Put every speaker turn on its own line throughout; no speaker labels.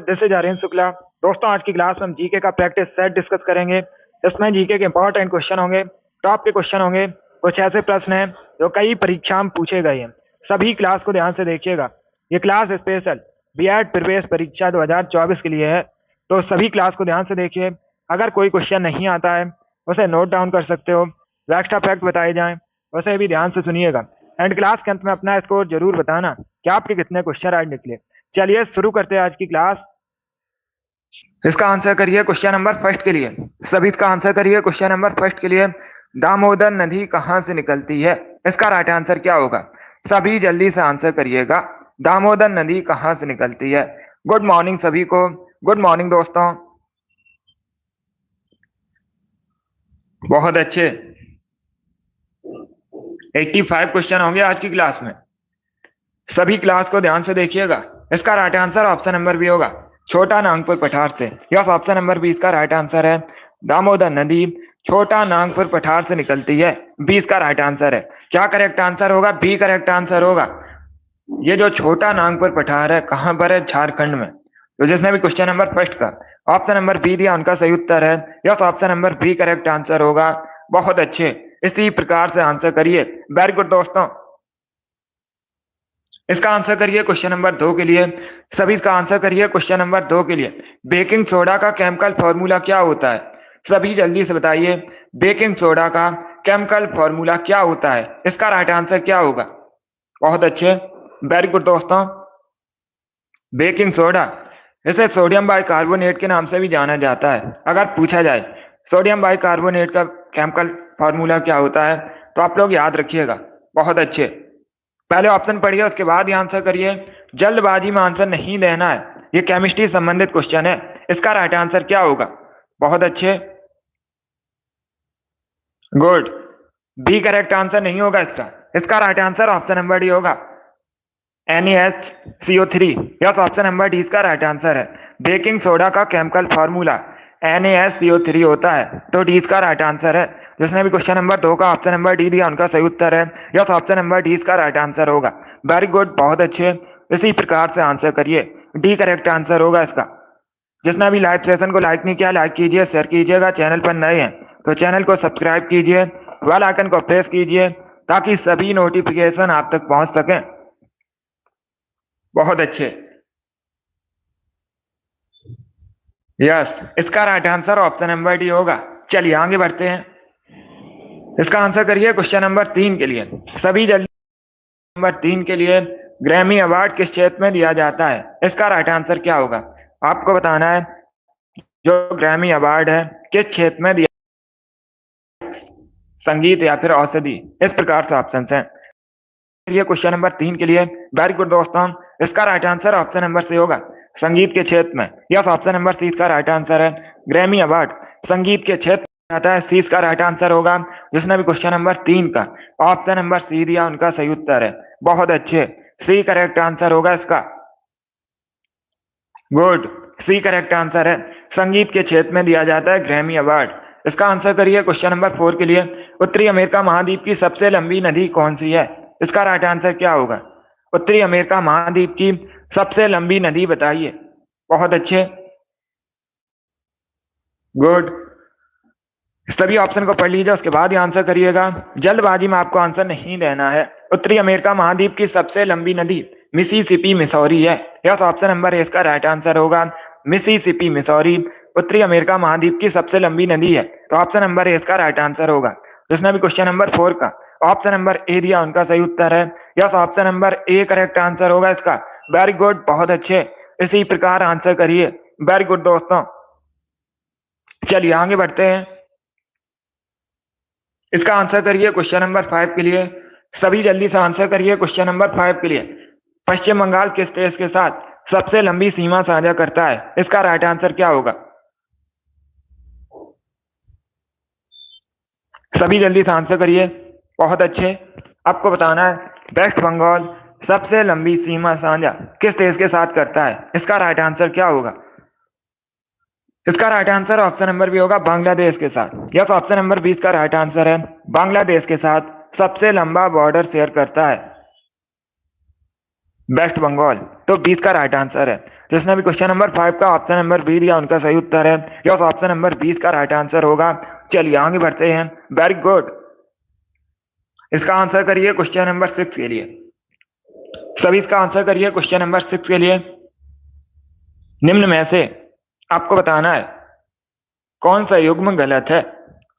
This is Aryan Shukla. दोस्तों, आज की क्लास में हम जीके का प्रैक्टिस सेट डिस्कस करेंगे। इसमें जीके के इंपॉर्टेंट क्वेश्चन होंगे, टॉप के क्वेश्चन होंगे। कुछ ऐसे प्रश्न हैं जो कई परीक्षा में पूछे गए हैं। सभी क्लास को ध्यान से देखिएगा। ये क्लास स्पेशल बीएड प्रवेश परीक्षा 2024 के लिए है, तो सभी क्लास को ध्यान से देखिए। अगर कोई क्वेश्चन नहीं आता है उसे नोट डाउन कर सकते हो। जो एक्स्ट्रा फैक्ट बताए जाएं उसे भी ध्यान से सुनिएगा। एंड क्लास के अंत में अपना स्कोर जरूर बताना कि आपके कितने क्वेश्चन आज निकले। चलिए शुरू करते हैं आज की क्लास। इसका आंसर करिए क्वेश्चन नंबर फर्स्ट के लिए। सभी इसका आंसर करिए क्वेश्चन नंबर फर्स्ट के लिए। दामोदर नदी कहां से निकलती है? इसका राइट आंसर क्या होगा? सभी जल्दी से आंसर करिएगा। दामोदर नदी कहां से निकलती है? गुड मॉर्निंग सभी को। गुड मॉर्निंग दोस्तों। बहुत अच्छे। 85 क्वेश्चन होंगे आज की क्लास में। सभी क्लास को ध्यान से देखिएगा। इसका right answer option number B होगा, छोटा नागपुर पठार से। यस, ऑप्शन नंबर बी इसका राइट आंसर है। दामोदर नदी छोटा नागपुर पठार से निकलती है। बी इसका राइट आंसर है। क्या करेक्ट आंसर होगा? बी करेक्ट आंसर होगा। ये जो छोटा नागपुर पठार है कहां पर है? झारखंड में। तो जिसने भी क्वेश्चन नंबर फर्स्ट का ऑप्शन नंबर बी दिया उनका सही उत्तर है। Yes, option number B correct answer होगा। बहुत अच्छे, इसी प्रकार से आंसर करिए। वेरी गुड दोस्तों। इसका आंसर करिए क्वेश्चन नंबर 2 के लिए। सभी इसका आंसर करिए क्वेश्चन नंबर 2 के लिए। बेकिंग सोडा का केमिकल फॉर्मूला क्या होता है? सभी जल्दी से बताइए। बेकिंग सोडा का केमिकल फॉर्मूला क्या होता है? इसका राइट आंसर क्या होगा? बहुत अच्छे, वेरी गुड दोस्तों। बेकिंग सोडा, इसे सोडियम बाइकार्बोनेट के नाम से भी जाना जाता है। अगर पूछा जाए सोडियम बाइकार्बोनेट का केमिकल फॉर्मूला क्या होता है तो आप लोग याद रखिएगा। बहुत अच्छे, पहले ऑप्शन पढ़िए उसके बाद ही आंसर करिए। जल्दबाजी में आंसर नहीं देना है। ये केमिस्ट्री संबंधित क्वेश्चन है। इसका राइट आंसर क्या होगा? बहुत अच्छे, गुड। बी करेक्ट आंसर नहीं होगा इसका। इसका right answer option number D होगा, NaSCO3। Yes, option number D इसका राइट आंसर है। बेकिंग सोडा का केमिकल फॉर्मूला NaSCO3 होता है, तो डी इसका राइट आंसर है। जिसने भी क्वेश्चन नंबर 2 का ऑप्शन नंबर डी दिया उनका सही उत्तर है। यस, ऑप्शन नंबर डी इसका राइट आंसर होगा। वेरी गुड, बहुत अच्छे, इसी प्रकार से आंसर करिए। डी करेक्ट आंसर होगा इसका। जिसने भी लाइव सेशन को लाइक नहीं किया, लाइक कीजिए, शेयर कीजिएगा। चैनल पर नए हैं तो चैनल को सब्सक्राइब कीजिए, बेल आइकन को प्रेस कीजिए ताकि सभी नोटिफिकेशन आप तक पहुंच सकें। बहुत अच्छे, यस, इसका right answer option number D होगा। चलिए आगे बढ़ते हैं। इसका आंसर करिए क्वेश्चन नंबर 3 के लिए। सभी जल्दी। नंबर 3 के लिए ग्रैमी अवार्ड किस क्षेत्र में दिया जाता है? इसका राइट आंसर क्या होगा? आपको बताना है जो ग्रैमी अवार्ड है किस क्षेत्र में दिया, संगीत या फिर औषधि। इस प्रकार से ऑप्शन हैं। क्वेश्चन नंबर 3 के लिए वेरी गुड दोस्तों। इसका right answer option number C होगा, संगीत के क्षेत्र में। यस, ऑप्शन नंबर सी इसका राइट आंसर है। ग्रैमी अवार्ड संगीत के क्षेत्र में आता है। सी इसका राइट आंसर होगा। जिसने भी क्वेश्चन नंबर 3 का ऑप्शन नंबर सी दिया उनका सही उत्तर है। बहुत अच्छे, सी करेक्ट आंसर होगा इसका। गुड, सी करेक्ट आंसर है। संगीत के क्षेत्र में दिया जाता है ग्रैमी अवार्ड। इसका आंसर करिए क्वेश्चन नंबर 4 के लिए। उत्तरी अमेरिका महाद्वीप की सबसे लंबी नदी कौन सी है? इसका राइट आंसर क्या होगा? उत्तरी अमेरिका महाद्वीप की सबसे लंबी नदी बताइए। बहुत अच्छे, गुड, सभी ऑप्शन को पढ़ लीजिए उसके बाद ही आंसर करिएगा। जल्दबाजी में आपको आंसर नहीं देना है। उत्तरी अमेरिका महाद्वीप की सबसे लंबी नदी मिसिसिपी मिसौरी है। यस, ऑप्शन नंबर ए इसका राइट आंसर होगा। मिसिसिपी मिसौरी उत्तरी अमेरिका महाद्वीप की सबसे लंबी नदी है, तो ऑप्शन नंबर ए इसका राइट आंसर होगा। जिसने भी क्वेश्चन नंबर 4 का ऑप्शन नंबर ए दिया उनका सही उत्तर है। Yes, option number A correct answer होगा इसका। वेरी गुड, बहुत अच्छे, इसी प्रकार आंसर करिए। वेरी गुड दोस्तों। चलिए आगे बढ़ते हैं। इसका आंसर करिए क्वेश्चन नंबर 5 के लिए। सभी जल्दी से आंसर करिए क्वेश्चन नंबर 5 के लिए। पश्चिम बंगाल किस देश के साथ सबसे लंबी सीमा साझा करता है? इसका राइट आंसर क्या होगा? सभी जल्दी से आंसर करिए। बहुत अच्छे, आपको बताना है वेस्ट बंगाल सबसे लंबी सीमा साझा किस देश के साथ करता है? इसका राइट आंसर क्या होगा? इसका right answer option number B होगा, बांग्लादेश के साथ। यस, ऑप्शन नंबर 20 का राइट आंसर है। बांग्लादेश के साथ सबसे लंबा बॉर्डर शेयर करता है। वेस्ट बंगाल। तो 20 का राइट आंसर है। जिसने भी क्वेश्चन नंबर 5 का ऑप्शन नंबर बी दिया उनका सही उत्तर है। यस, ऑप्शन नंबर 20 का राइट आंसर होगा। चलिए आगे बढ़ते हैं। Very good. इसका आंसर करिए क्वेश्चन नंबर 6 के लिए। सभी इसका आंसर करिए क्वेश्चन नंबर 6 के लिए। निम्न में से आपको बताना है कौन सा युग्म गलत है।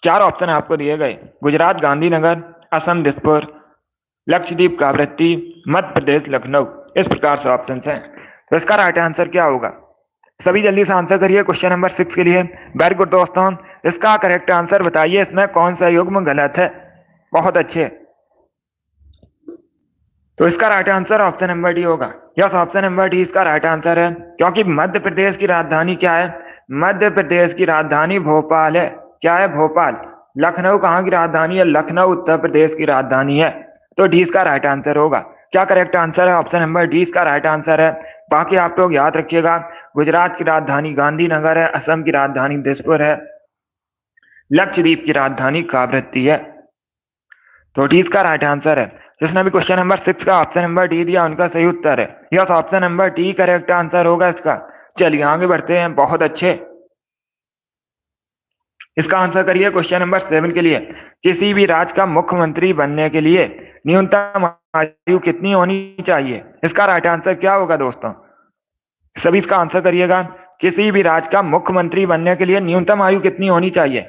4 ऑप्शन आपको दिए गए। गुजरात गांधीनगर, असम दिसपुर, लक्षद्वीप कावरत्ती, मध्य प्रदेश लखनऊ। इस प्रकार से ऑप्शन हैं। तो इसका राइट आंसर क्या होगा? सभी जल्दी से आंसर करिए क्वेश्चन नंबर 6 के लिए। वेरी गुड दोस्तों। इसका करेक्ट आंसर बताइए, इसमें कौन सा युग्म गलत है। बहुत अच्छे। तो इसका right answer option number D होगा। यस, ऑप्शन नंबर डी इसका राइट आंसर है, क्योंकि मध्य प्रदेश की राजधानी क्या है? मध्य प्रदेश की राजधानी भोपाल है। क्या है? भोपाल। लखनऊ कहाँ की राजधानी है? लखनऊ उत्तर प्रदेश की राजधानी है। तो डी इसका राइट आंसर होगा। क्या करेक्ट आंसर है? ऑप्शन नंबर डी इसका राइट आंसर है। बाकी आप लोग याद रखिएगा, गुजरात की राजधानी गांधीनगर है, असम की राजधानी दिसपुर है, लक्षद्वीप की राजधानी कावरत्ती है। तो डी इसका राइट आंसर है। जिसने भी क्वेश्चन नंबर 6 का ऑप्शन नंबर डी दिया उनका सही उत्तर है। Yes, option number D correct answer होगा इसका। चलिए आगे बढ़ते हैं। बहुत अच्छे। इसका आंसर करिए क्वेश्चन नंबर 7 के लिए। किसी भी राज्य का मुख्यमंत्री बनने के लिए न्यूनतम आयु कितनी होनी चाहिए? इसका राइट आंसर क्या होगा दोस्तों? सभी इसका आंसर करिएगा। किसी भी राज्य का मुख्यमंत्री बनने के लिए न्यूनतम आयु कितनी होनी चाहिए?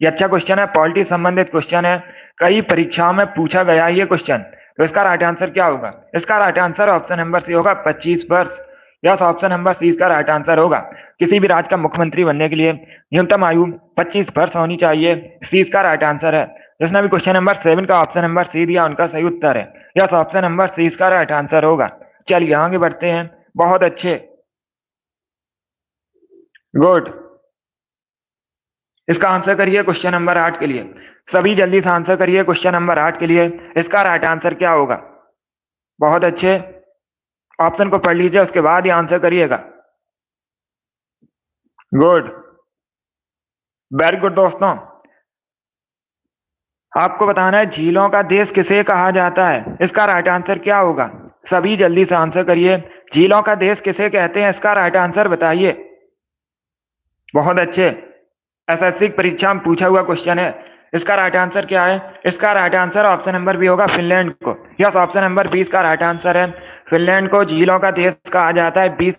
ये अच्छा क्वेश्चन है, पॉलिटी संबंधित क्वेश्चन है, कई परीक्षाओं में पूछा गया है ये क्वेश्चन। तो इसका राइट आंसर क्या होगा? इसका right answer option number C होगा, 25 वर्ष। यस, ऑप्शन नंबर सी इसका राइट आंसर होगा। किसी भी राज्य का मुख्यमंत्री बनने के लिए न्यूनतम आयु 25 वर्ष होनी चाहिए। सी इसका राइट आंसर है। जिसने भी क्वेश्चन नंबर 7 का ऑप्शन नंबर सी दिया उनका सही उत्तर है। यस, ऑप्शन नंबर सी इसका राइट आंसर होगा। चलिए आगे बढ़ते हैं। बहुत अच्छे। गुड। इसका आंसर करिए क्वेश्चन नंबर 8 के लिए। सभी जल्दी से आंसर करिए क्वेश्चन नंबर 8 के लिए। इसका राइट आंसर क्या होगा? बहुत अच्छे। ऑप्शन को पढ़ लीजिए, उसके बाद ही आंसर करिएगा। गुड। वेरी गुड दोस्तों। आपको बताना है झीलों का देश किसे कहा जाता है। इसका राइट आंसर क्या होगा? सभी जल्दी से आंसर करिए। झीलों का देश किसे कहते हैं? इसका राइट आंसर बताइए। बहुत अच्छे। एसएससी की परीक्षा में पूछा हुआ क्वेश्चन है। इसका राइट आंसर क्या है? इसका right answer option number B होगा, फिनलैंड को। यस, ऑप्शन नंबर 20 का राइट आंसर है। फिनलैंड को झीलों का देश कहा जाता है। 20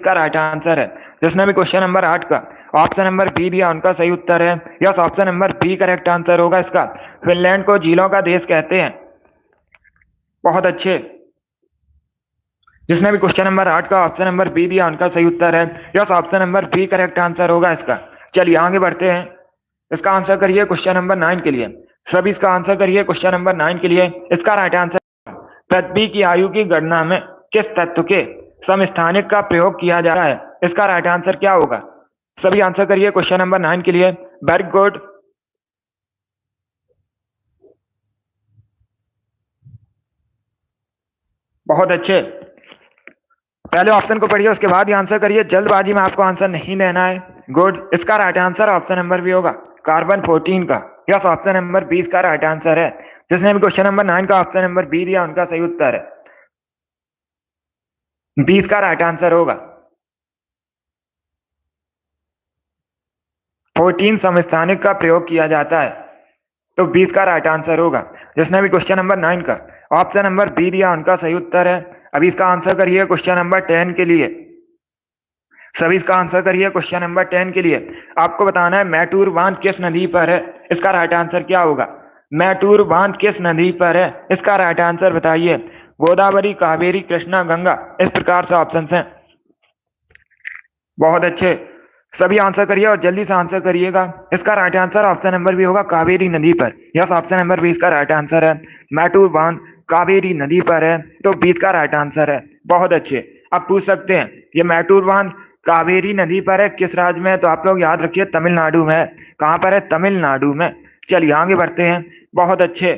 का राइट आंसर है। जिसने भी क्वेश्चन नंबर 8 का ऑप्शन नंबर बी दिया उनका सही उत्तर है। Yes, option number B correct answer होगा इसका। फिनलैंड को झीलों का देश कहते हैं। बहुत अच्छे। जिसने भी क्वेश्चन नंबर 8 का ऑप्शन नंबर बी दिया उनका सही उत्तर है। Yes, option number B correct answer होगा इसका। चलिए आगे बढ़ते हैं। इसका आंसर करिए क्वेश्चन नंबर 9 के लिए। सभी इसका आंसर करिए क्वेश्चन नंबर 9 के लिए। इसका राइट आंसर, पृथ्वी की आयु की गणना में किस तत्व के समस्थानिक का प्रयोग किया जा रहा है? इसका राइट आंसर क्या होगा? सभी आंसर करिए क्वेश्चन नंबर 9 के लिए। Very good. बहुत अच्छे। पहले ऑप्शन को पढ़िए, उसके बाद ही आंसर करिए। जल्दबाजी में आपको आंसर नहीं देना है। गुड। इसका right answer option number B होगा, कार्बन 14 का। यस, ऑप्शन नंबर 20 का राइट आंसर है। जिसने भी क्वेश्चन नंबर 9 का ऑप्शन नंबर बी दिया उनका सही उत्तर है। 20 का राइट आंसर होगा। 14 समस्थानिक का प्रयोग किया जाता है। तो 20 का राइट आंसर होगा। जिसने भी क्वेश्चन नंबर 9 का ऑप्शन नंबर बी दिया उनका सही उत्तर है। अभी इसका आंसर करिए क्वेश्चन नंबर 10 के लिए। सभी इसका आंसर करिए क्वेश्चन नंबर 10 के लिए। आपको बताना है मैटूर बांध किस नदी पर है? इसका राइट आंसर क्या होगा? मैटूर बांध किस नदी पर है? इसका राइट आंसर बताइए। गोदावरी, कावेरी, कृष्णा, गंगा। इस प्रकार से ऑप्शन हैं। बहुत अच्छे। सभी आंसर करिए और जल्दी से आंसर करिएगा। इसका right answer option number B होगा, कावेरी नदी पर। यस, ऑप्शन नंबर 20 का राइट आंसर है। मैटूर बांध कावेरी नदी पर है, तो 20 का राइट आंसर है। बहुत अच्छे। आप पूछ सकते हैं ये मैटूर बांध कावेरी नदी पर है, किस राज्य में है? तो आप लोग याद रखिए तमिलनाडु में है। कहां पर है? तमिलनाडु में। चलिए आगे बढ़ते हैं। बहुत अच्छे।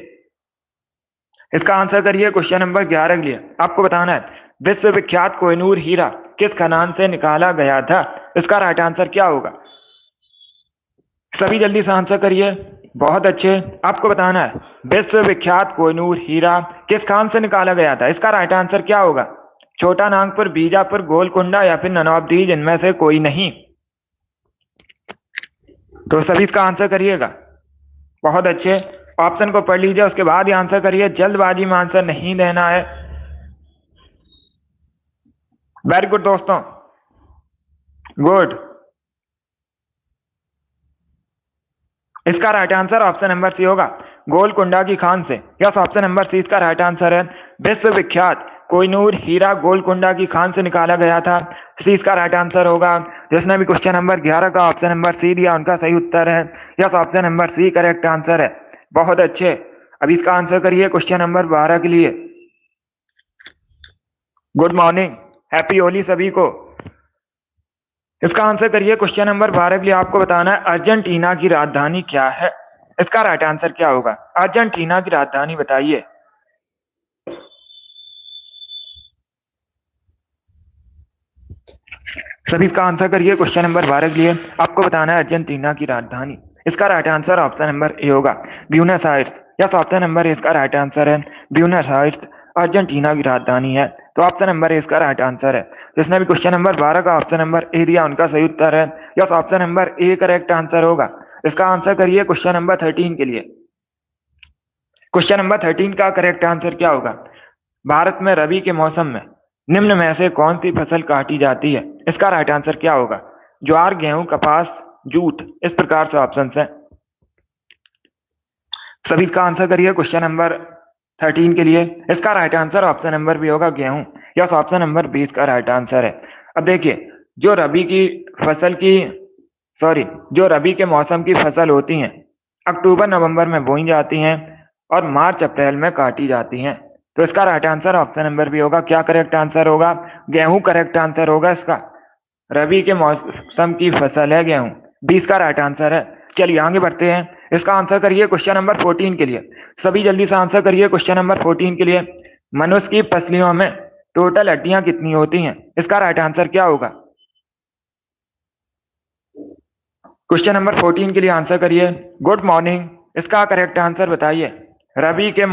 इसका आंसर करिए क्वेश्चन नंबर 11 के लिए। आपको बताना है विश्वविख्यात कोहिनूर हीरा किस खदान से निकाला गया था? इसका राइट आंसर क्या होगा? सभी जल्दी से आंसर करिए। बहुत अच्छे। आपको बताना है विश्वविख्यात कोहिनूर हीरा किस खान से निकाला गया था? इसका राइट आंसर क्या होगा? छोटा नागपुर, बीजापुर, गोलकुंडा या फिर नन ऑफ दीज, इनमें से कोई नहीं। तो सभी इसका आंसर करिएगा। बहुत अच्छे, ऑप्शन को पढ़ लीजिए, उसके बाद ही आंसर करिए, जल्दबाजी में आंसर नहीं देना है। वेरी गुड दोस्तों, गुड। इसका right answer option number C होगा, गोलकुंडा की खान से। यस, ऑप्शन नंबर सी इसका राइट आंसर है। विश्वविख्यात कोहिनूर हीरा गोलकुंडा की खान से निकाला गया था। सी इसका राइट आंसर होगा। जिसने भी क्वेश्चन नंबर 11 का ऑप्शन नंबर सी दिया, उनका सही उत्तर है। Yes, option number C correct answer है। बहुत अच्छे, अभी इसका आंसर करिए क्वेश्चन नंबर 12 के लिए। गुड मॉर्निंग, हैप्पी होली सभी को। इसका आंसर करिए क्वेश्चन नंबर 12 के लिए। आपको बताना है अर्जेंटीना की राजधानी क्या है। इसका राइट आंसर क्या होगा? अर्जेंटीना की राजधानी बताइए। सभी इसका आंसर करिए क्वेश्चन नंबर 12 के लिए। आपको बताना है अर्जेंटीना की राजधानी। इसका right answer option number A होगा, Buenos Aires. Yes, option number A इसका राइट आंसर है। ब्यूनस आयर्स अर्जेंटीना की राजधानी है। तो ऑप्शन नंबर ए इसका राइट आंसर है। जिसने भी क्वेश्चन नंबर 12 का ऑप्शन नंबर ए दिया, उनका सही उत्तर है। Yes, option number A correct answer होगा। इसका आंसर करिए क्वेश्चन नंबर 13 के लिए। क्वेश्चन नंबर 13 का करेक्ट आंसर क्या होगा? भारत में रबी के मौसम में निम्न में से कौन सी फसल काटी जाती है? इसका राइट आंसर क्या होगा? ज्वार, गेहूं, कपास, जूट, इस प्रकार से ऑप्शन है। सभी इसका आंसर करिए क्वेश्चन नंबर 13 के लिए। इसका right answer option number B होगा, गेहूं। यस, ऑप्शन नंबर 20 का राइट आंसर है। अब देखिए, जो रबी की फसल की जो रबी के मौसम की फसल होती हैं, अक्टूबर नवंबर में बोई जाती हैं और मार्च अप्रैल में काटी जाती हैं। तो इसका right answer option number B होगा। क्या करेक्ट आंसर होगा? गेहूं करेक्ट आंसर होगा इसका। रबी के मौसम की फसल है गेहूं, 20 का राइट आंसर है। चलिए आगे बढ़ते हैं। इसका आंसर करिए क्वेश्चन नंबर 14 के लिए। सभी जल्दी से आंसर करिए क्वेश्चन नंबर 14 के लिए। मनुष्य की पसलियों में टोटल हड्डियां कितनी होती हैं? इसका राइट आंसर क्या होगा? क्वेश्चन नंबर 14 के लिए आंसर करिए। गुड मॉर्निंग, इसका करेक्ट आंसर बताइए। रबी के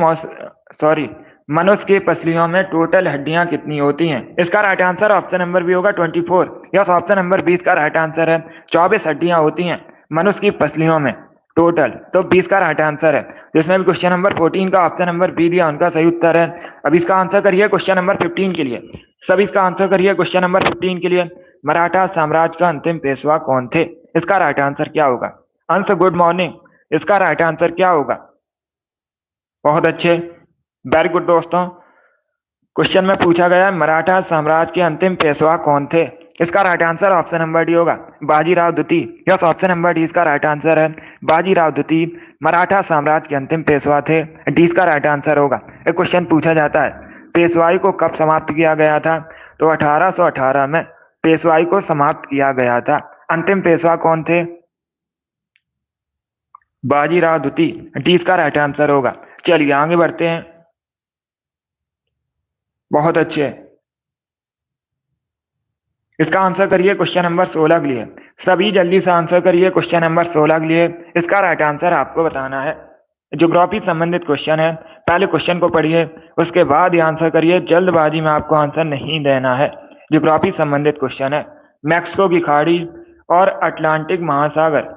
मनुष्य की पसलियों में टोटल हड्डियां कितनी होती हैं? इसका right answer option number B होगा, 24। यस, ऑप्शन नंबर 20 का राइट आंसर है। 24 हड्डियां होती हैं मनुष्य की पसलियों में टोटल, तो 20 का राइट आंसर है। जिसने भी क्वेश्चन नंबर 14 का ऑप्शन नंबर बी दिया, उनका सही उत्तर है। अब इसका आंसर करिए क्वेश्चन नंबर 15 के लिए। सभी इसका आंसर करिए क्वेश्चन नंबर 15 के लिए। मराठा साम्राज्य का अंतिम पेशवा कौन थे? इसका राइट आंसर क्या होगा? आंसर गुड मॉर्निंग, इसका राइट आंसर क्या होगा? बहुत अच्छे, वेरी गुड दोस्तों। क्वेश्चन में पूछा गया मराठा साम्राज्य के अंतिम पेशवा कौन थे? इसका right answer option number D होगा, बाजीराव द्वितीय। यस, ऑप्शन नंबर डी इसका राइट आंसर है। बाजीराव द्वितीय मराठा साम्राज्य के अंतिम पेशवा थे। डी इसका राइट आंसर होगा। एक क्वेश्चन पूछा जाता है पेशवाई को कब समाप्त किया गया था? तो 1818 में पेशवाई को समाप्त किया गया था। अंतिम पेशवा कौन थे? बाजीराव द्वितीय। डी इसका राइट आंसर होगा। चलिए आगे बढ़ते हैं। बहुत अच्छे, इसका आंसर करिए क्वेश्चन नंबर 16 के लिए। सभी जल्दी से आंसर करिए क्वेश्चन नंबर 16 के लिए। इसका राइट आंसर आपको बताना है। ज्योग्राफी संबंधित क्वेश्चन है। पहले क्वेश्चन को पढ़िए, उसके बाद ही आंसर करिए। जल्दबाजी में आपको आंसर नहीं देना है। ज्योग्राफी संबंधित क्वेश्चन है। मैक्सिको की खाड़ी और अटलांटिक महासागर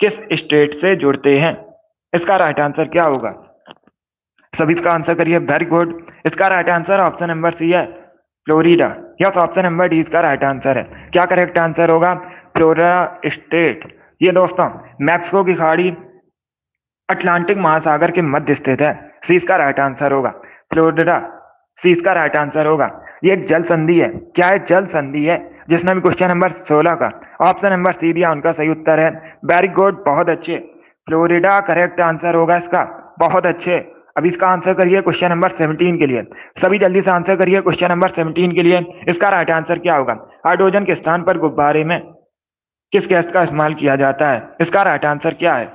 किस स्टेट से जुड़ते हैं? इसका राइट आंसर क्या होगा? सभी इसका आंसर करिए। वेरी गुड, इसका right answer option number C है, Florida. Yes, option number D इसका राइट आंसर है। क्या करेक्ट आंसर होगा? Florida state. ये दोस्तों मैक्सिको की खाड़ी अटलांटिक महासागर के मध्य स्थित है। सी इसका राइट आंसर होगा, फ्लोरिडा। सी इसका राइट आंसर होगा। ये एक जल संधि है। क्या है? जल संधि है। जिसने भी क्वेश्चन नंबर 16 का ऑप्शन नंबर सी दिया, उनका सही उत्तर है। वेरी गुड, बहुत अच्छे, फ्लोरिडा करेक्ट आंसर होगा इसका। बहुत अच्छे, अब इसका आंसर करिए क्वेश्चन नंबर 17 के लिए। सभी जल्दी से आंसर करिए क्वेश्चन नंबर 17 के लिए। इसका राइट आंसर क्या होगा? हाइड्रोजन के स्थान पर गुब्बारे में किस गैस का इस्तेमाल किया जाता है? इसका राइट आंसर क्या है?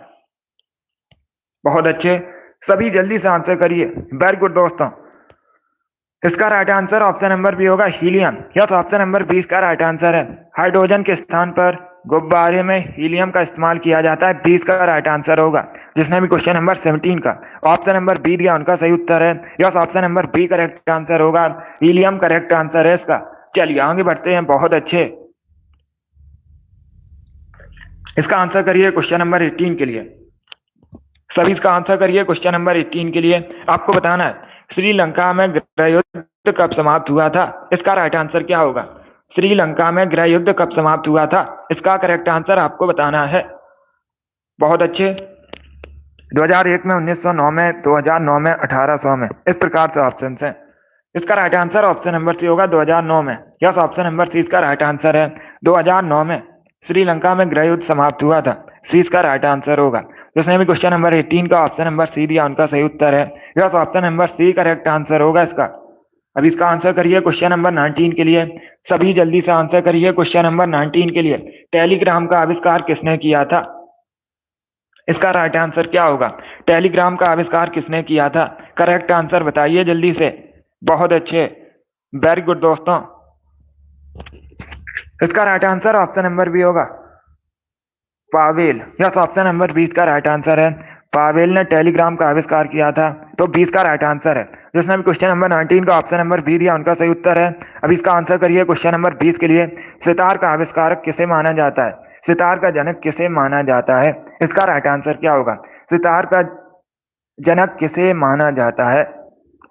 बहुत अच्छे, सभी जल्दी से आंसर करिए। वेरी गुड दोस्तों, इसका right answer option number B होगा, हीलियम। यस, ऑप्शन नंबर 20 का राइट आंसर है। हाइड्रोजन के स्थान पर गुब्बारे में हीलियम का इस्तेमाल किया जाता है। 20 का राइट आंसर होगा। जिसने भी क्वेश्चन नंबर 17 का ऑप्शन नंबर बी दिया उनका सही उत्तर है। Yes, option number B correct answer होगा। हीलियम करेक्ट आंसर है इसका। चलिए आगे बढ़ते हैं। बहुत अच्छे। इसका आंसर करिए क्वेश्चन नंबर 18 के लिए। सभी इसका आंसर करिए क्वेश्चन नंबर 18 के लिए। आपको बताना है श्रीलंका में गृह युद्ध कब समाप्त हुआ था। इसका राइट आंसर क्या होगा। श्रीलंका में गृह युद्ध कब समाप्त हुआ था, इसका करेक्ट आंसर आपको बताना है। बहुत अच्छे। 2001 में, 1909 में, 2009 में, 1800 में, इस प्रकार से ऑप्शन हैं। इसका right answer option number C होगा 2009 में। यस, ऑप्शन नंबर सी इसका राइट आंसर है। 2009 में श्रीलंका में गृह युद्ध समाप्त हुआ था। सी इसका राइट आंसर होगा। जिसने भी क्वेश्चन नंबर 18 का ऑप्शन नंबर सी दिया उनका सही उत्तर है। Yes, option number C correct answer होगा इसका। अब इसका आंसर करिए क्वेश्चन नंबर 19 के लिए। सभी जल्दी से आंसर करिए क्वेश्चन नंबर 19 के लिए। टेलीग्राम का आविष्कार किसने किया था, इसका राइट आंसर क्या होगा। टेलीग्राम का आविष्कार किसने किया था, करेक्ट आंसर बताइए जल्दी से। बहुत अच्छे, वेरी गुड दोस्तों। इसका right answer option number B होगा, पावेल। यस, ऑप्शन नंबर 20 का राइट आंसर है। पावेल ने टेलीग्राम का आविष्कार किया था, तो 20 का राइट आंसर है। जिसने भी क्वेश्चन नंबर 19 का ऑप्शन नंबर बी दिया उनका सही उत्तर है। अब इसका आंसर करिए क्वेश्चन नंबर 20 के लिए। सितार का आविष्कारक किसे माना जाता है, सितार का जनक किसे माना जाता है, इसका राइट आंसर क्या होगा। सितार का जनक किसे माना जाता है,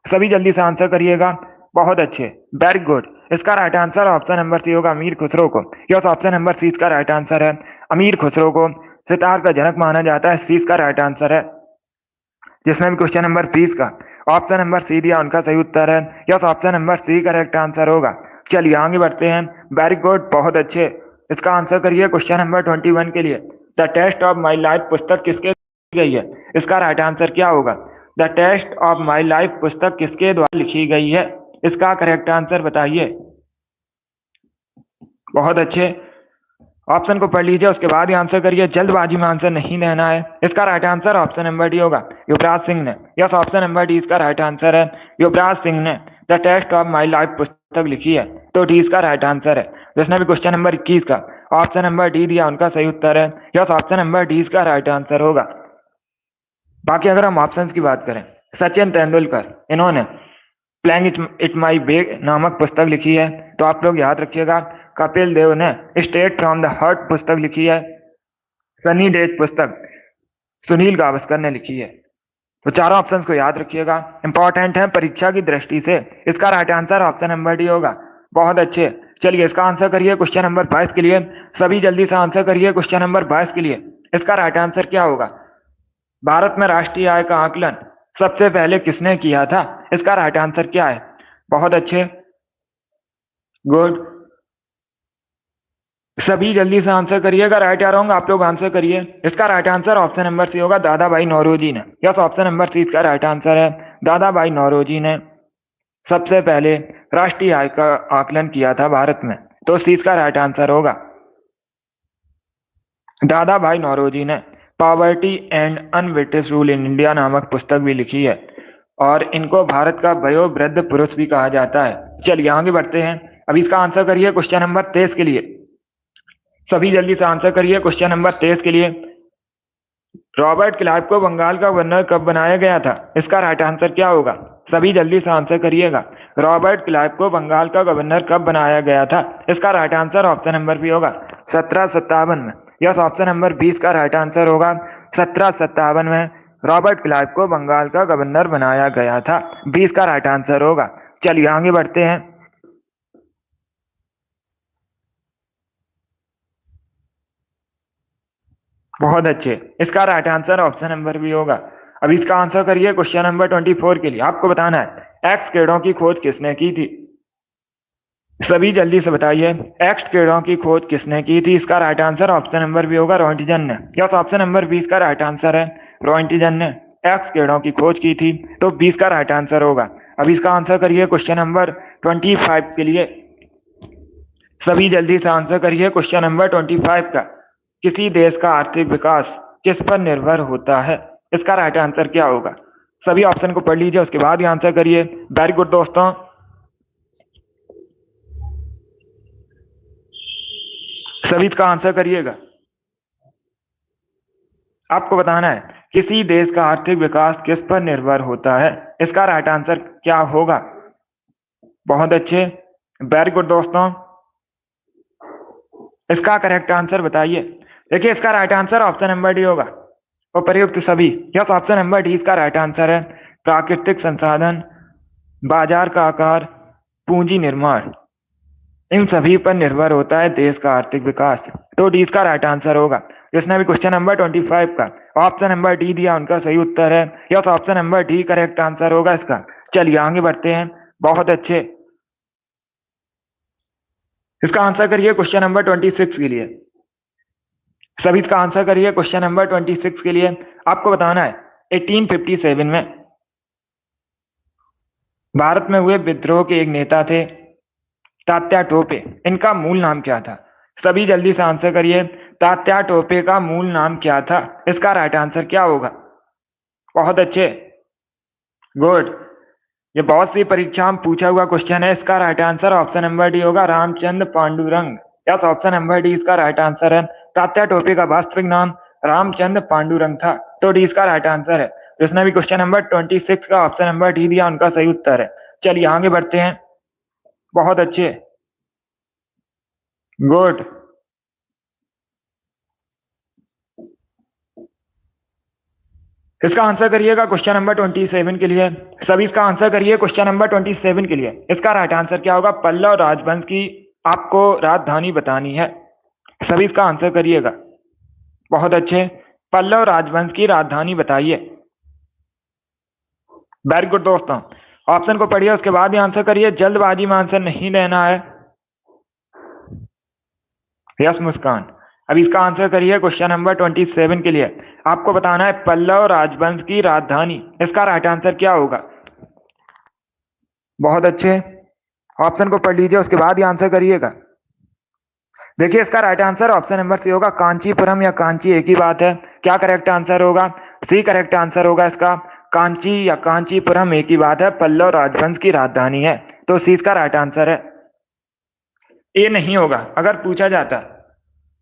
सभी जल्दी से आंसर करिएगा। बहुत अच्छे, वेरी गुड। इसका right answer option number C होगा, अमीर खुसरो को। यस, ऑप्शन नंबर सी इसका राइट आंसर है। अमीर खुसरो को सितार का जनक माना जाता है। सी इसका राइट आंसर है। जिसने भी क्वेश्चन नंबर 20 का ऑप्शन नंबर सी दिया उनका सही उत्तर है। Yes, option number C correct answer होगा। चलिए आगे बढ़ते हैं। वेरी गुड, बहुत अच्छे। इसका आंसर करिए क्वेश्चन नंबर 21 के लिए। The test of my life पुस्तक किसके लिखी गई है, इसका राइट आंसर क्या होगा। The test of my life पुस्तक किसके द्वारा लिखी गई है, इसका करेक्ट आंसर बताइए। बहुत अच्छे, ऑप्शन को पढ़ लीजिए उसके बाद ही आंसर करिए। जल्दबाजी में आंसर नहीं देना है। इसका right answer option number D होगा, युवराज सिंह ने। यस, ऑप्शन नंबर डी इसका राइट आंसर है। युवराज सिंह ने the test of my life पुस्तक लिखी है, तो डी इसका राइट आंसर है। जिसने भी क्वेश्चन नंबर 21 का ऑप्शन नंबर डी दिया उनका सही उत्तर है। यस, ऑप्शन नंबर डी इसका राइट आंसर होगा। बाकी अगर हम ऑप्शन की बात करें, सचिन तेंदुलकर, इन्होंने प्लेइंग इट माई बेग नामक पुस्तक लिखी है, तो आप लोग याद रखिएगा। कपिल देव ने स्ट्रेट फ्रॉम द हार्ट पुस्तक लिखी है। सनी डेज पुस्तक सुनील गावस्कर ने लिखी है। तो चारों ऑप्शंस को याद रखिएगा, इंपॉर्टेंट है परीक्षा की दृष्टि से। इसका right answer option number D होगा। बहुत अच्छे, चलिए इसका आंसर करिए क्वेश्चन नंबर 22 के लिए। सभी जल्दी से आंसर करिए क्वेश्चन नंबर 22 के लिए। इसका राइट आंसर क्या होगा। भारत में राष्ट्रीय आय का आकलन सबसे पहले किसने किया था, इसका राइट आंसर क्या है। बहुत अच्छे, गुड। सभी जल्दी से आंसर करिएगा। राइट या रॉन्ग आप लोग आंसर करिए। इसका right answer option number C होगा, दादा भाई नौरोजी ने। यस, ऑप्शन नंबर सी इसका राइट आंसर है। दादा भाई नौरोजी ने सबसे पहले राष्ट्रीय आय का आकलन किया था भारत में, तो सी इसका राइट आंसर होगा। दादा भाई नौरोजी ने poverty and un-British rule in India नामक पुस्तक भी लिखी है, और इनको भारत का वयोवृद्ध पुरुष भी कहा जाता है। चलिए आगे बढ़ते हैं। अभी इसका आंसर करिए क्वेश्चन नंबर 23 के लिए। सभी जल्दी से आंसर करिए क्वेश्चन नंबर 23 के लिए। रॉबर्ट क्लाइव को बंगाल का गवर्नर कब बनाया गया था, इसका राइट आंसर क्या होगा। सभी जल्दी से आंसर करिएगा। रॉबर्ट क्लाइव को बंगाल का गवर्नर कब बनाया गया था, इसका right answer option number B होगा, 1757 में। यस, ऑप्शन नंबर 20 का राइट आंसर होगा। 1757 में रॉबर्ट क्लाइव को बंगाल का गवर्नर बनाया गया था। 20 का राइट आंसर होगा। चलिए आगे बढ़ते हैं। बहुत अच्छे, इसका right answer option number B होगा। अब इसका आंसर करिए क्वेश्चन नंबर 24 के लिए। आपको बताना है एक्स कीड़ों की खोज किसने की थी, सभी जल्दी से बताइए। एक्स कीड़ों की खोज किसने की थी, इसका right answer option number B होगा, रोइंटजन ने। यस, ऑप्शन नंबर 20 का राइट आंसर है। रोइंटजन ने एक्स कीड़ों की खोज की थी, तो 20 का राइट आंसर होगा। अब इसका आंसर करिए क्वेश्चन नंबर 25 के लिए। सभी जल्दी से आंसर करिए क्वेश्चन नंबर 25 का। किसी देश का आर्थिक विकास किस पर निर्भर होता है, इसका राइट आंसर क्या होगा। सभी ऑप्शन को पढ़ लीजिए उसके बाद ही आंसर करिए। वेरी गुड दोस्तों, सभी इसका आंसर करिएगा। आपको बताना है किसी देश का आर्थिक विकास किस पर निर्भर होता है। इसका राइट आंसर क्या होगा? बहुत अच्छे, वेरी गुड दोस्तों। इसका करेक्ट आंसर बताइए। देखिए इसका right answer option number D होगा। उपर्युक्त सभी, यस, ऑप्शन नंबर डी इसका राइट आंसर है। प्राकृतिक संसाधन, बाजार का आकार, पूंजी निर्माण, इन सभी पर निर्भर होता है देश का आर्थिक विकास। तो डी इसका राइट आंसर होगा। जिसने भी क्वेश्चन नंबर 25 का ऑप्शन नंबर डी दिया उनका सही उत्तर है। Yes, option number D correct answer होगा इसका। चलिए आगे बढ़ते हैं। बहुत अच्छे, इसका आंसर करिए क्वेश्चन नंबर 26 के लिए। सभी इसका आंसर करिए क्वेश्चन नंबर 26 के लिए। आपको बताना है 1857 में भारत में हुए विद्रोह के एक नेता थे तात्या टोपे। इनका मूल नाम क्या था? सभी जल्दी से आंसर करिए। तात्या टोपे का मूल नाम क्या था? इसका राइट आंसर क्या होगा? बहुत अच्छे, गुड। ये बहुत सी परीक्षा में पूछा हुआ क्वेश्चन है। इसका right answer option number D होगा, Ramchandra Pandurang. Yes, option number D इसका राइट आंसर है। तात्या टोपे का वास्तविक नाम रामचंद्र पांडुरंग था। तो डी इसका राइट आंसर है। जिसने भी क्वेश्चन नंबर 26 का ऑप्शन नंबर डी दिया उनका सही उत्तर है। चलिए आगे बढ़ते हैं। बहुत अच्छे, गुड। इसका आंसर करिएगा क्वेश्चन नंबर 27 के लिए। सभी इसका आंसर करिए क्वेश्चन नंबर 27 के लिए। इसका राइट आंसर क्या होगा? पल्लव राजवंश की आपको राजधानी बतानी है। सभी इसका आंसर करिएगा। बहुत अच्छे, पल्लव राजवंश की राजधानी बताइए। वेरी गुड दोस्तों। ऑप्शन को पढ़िए उसके बाद ही आंसर करिए, जल्दबाजी में आंसर नहीं देना है। यस मुस्कान, अब इसका आंसर करिए क्वेश्चन नंबर 27 के लिए। आपको बताना है पल्लव राजवंश की राजधानी। इसका राइट आंसर क्या होगा? बहुत अच्छे, ऑप्शन को पढ़ लीजिए उसके बाद ही आंसर करिएगा। देखिए इसका right answer option number C होगा, कांचीपुरम या कांची एक ही बात है। क्या करेक्ट आंसर होगा? सी करेक्ट आंसर होगा इसका। कांची या कांचीपुरम एक ही बात है, पल्लव राजवंश की राजधानी है। तो सी इसका राइट आंसर है। ए नहीं होगा। अगर पूछा जाता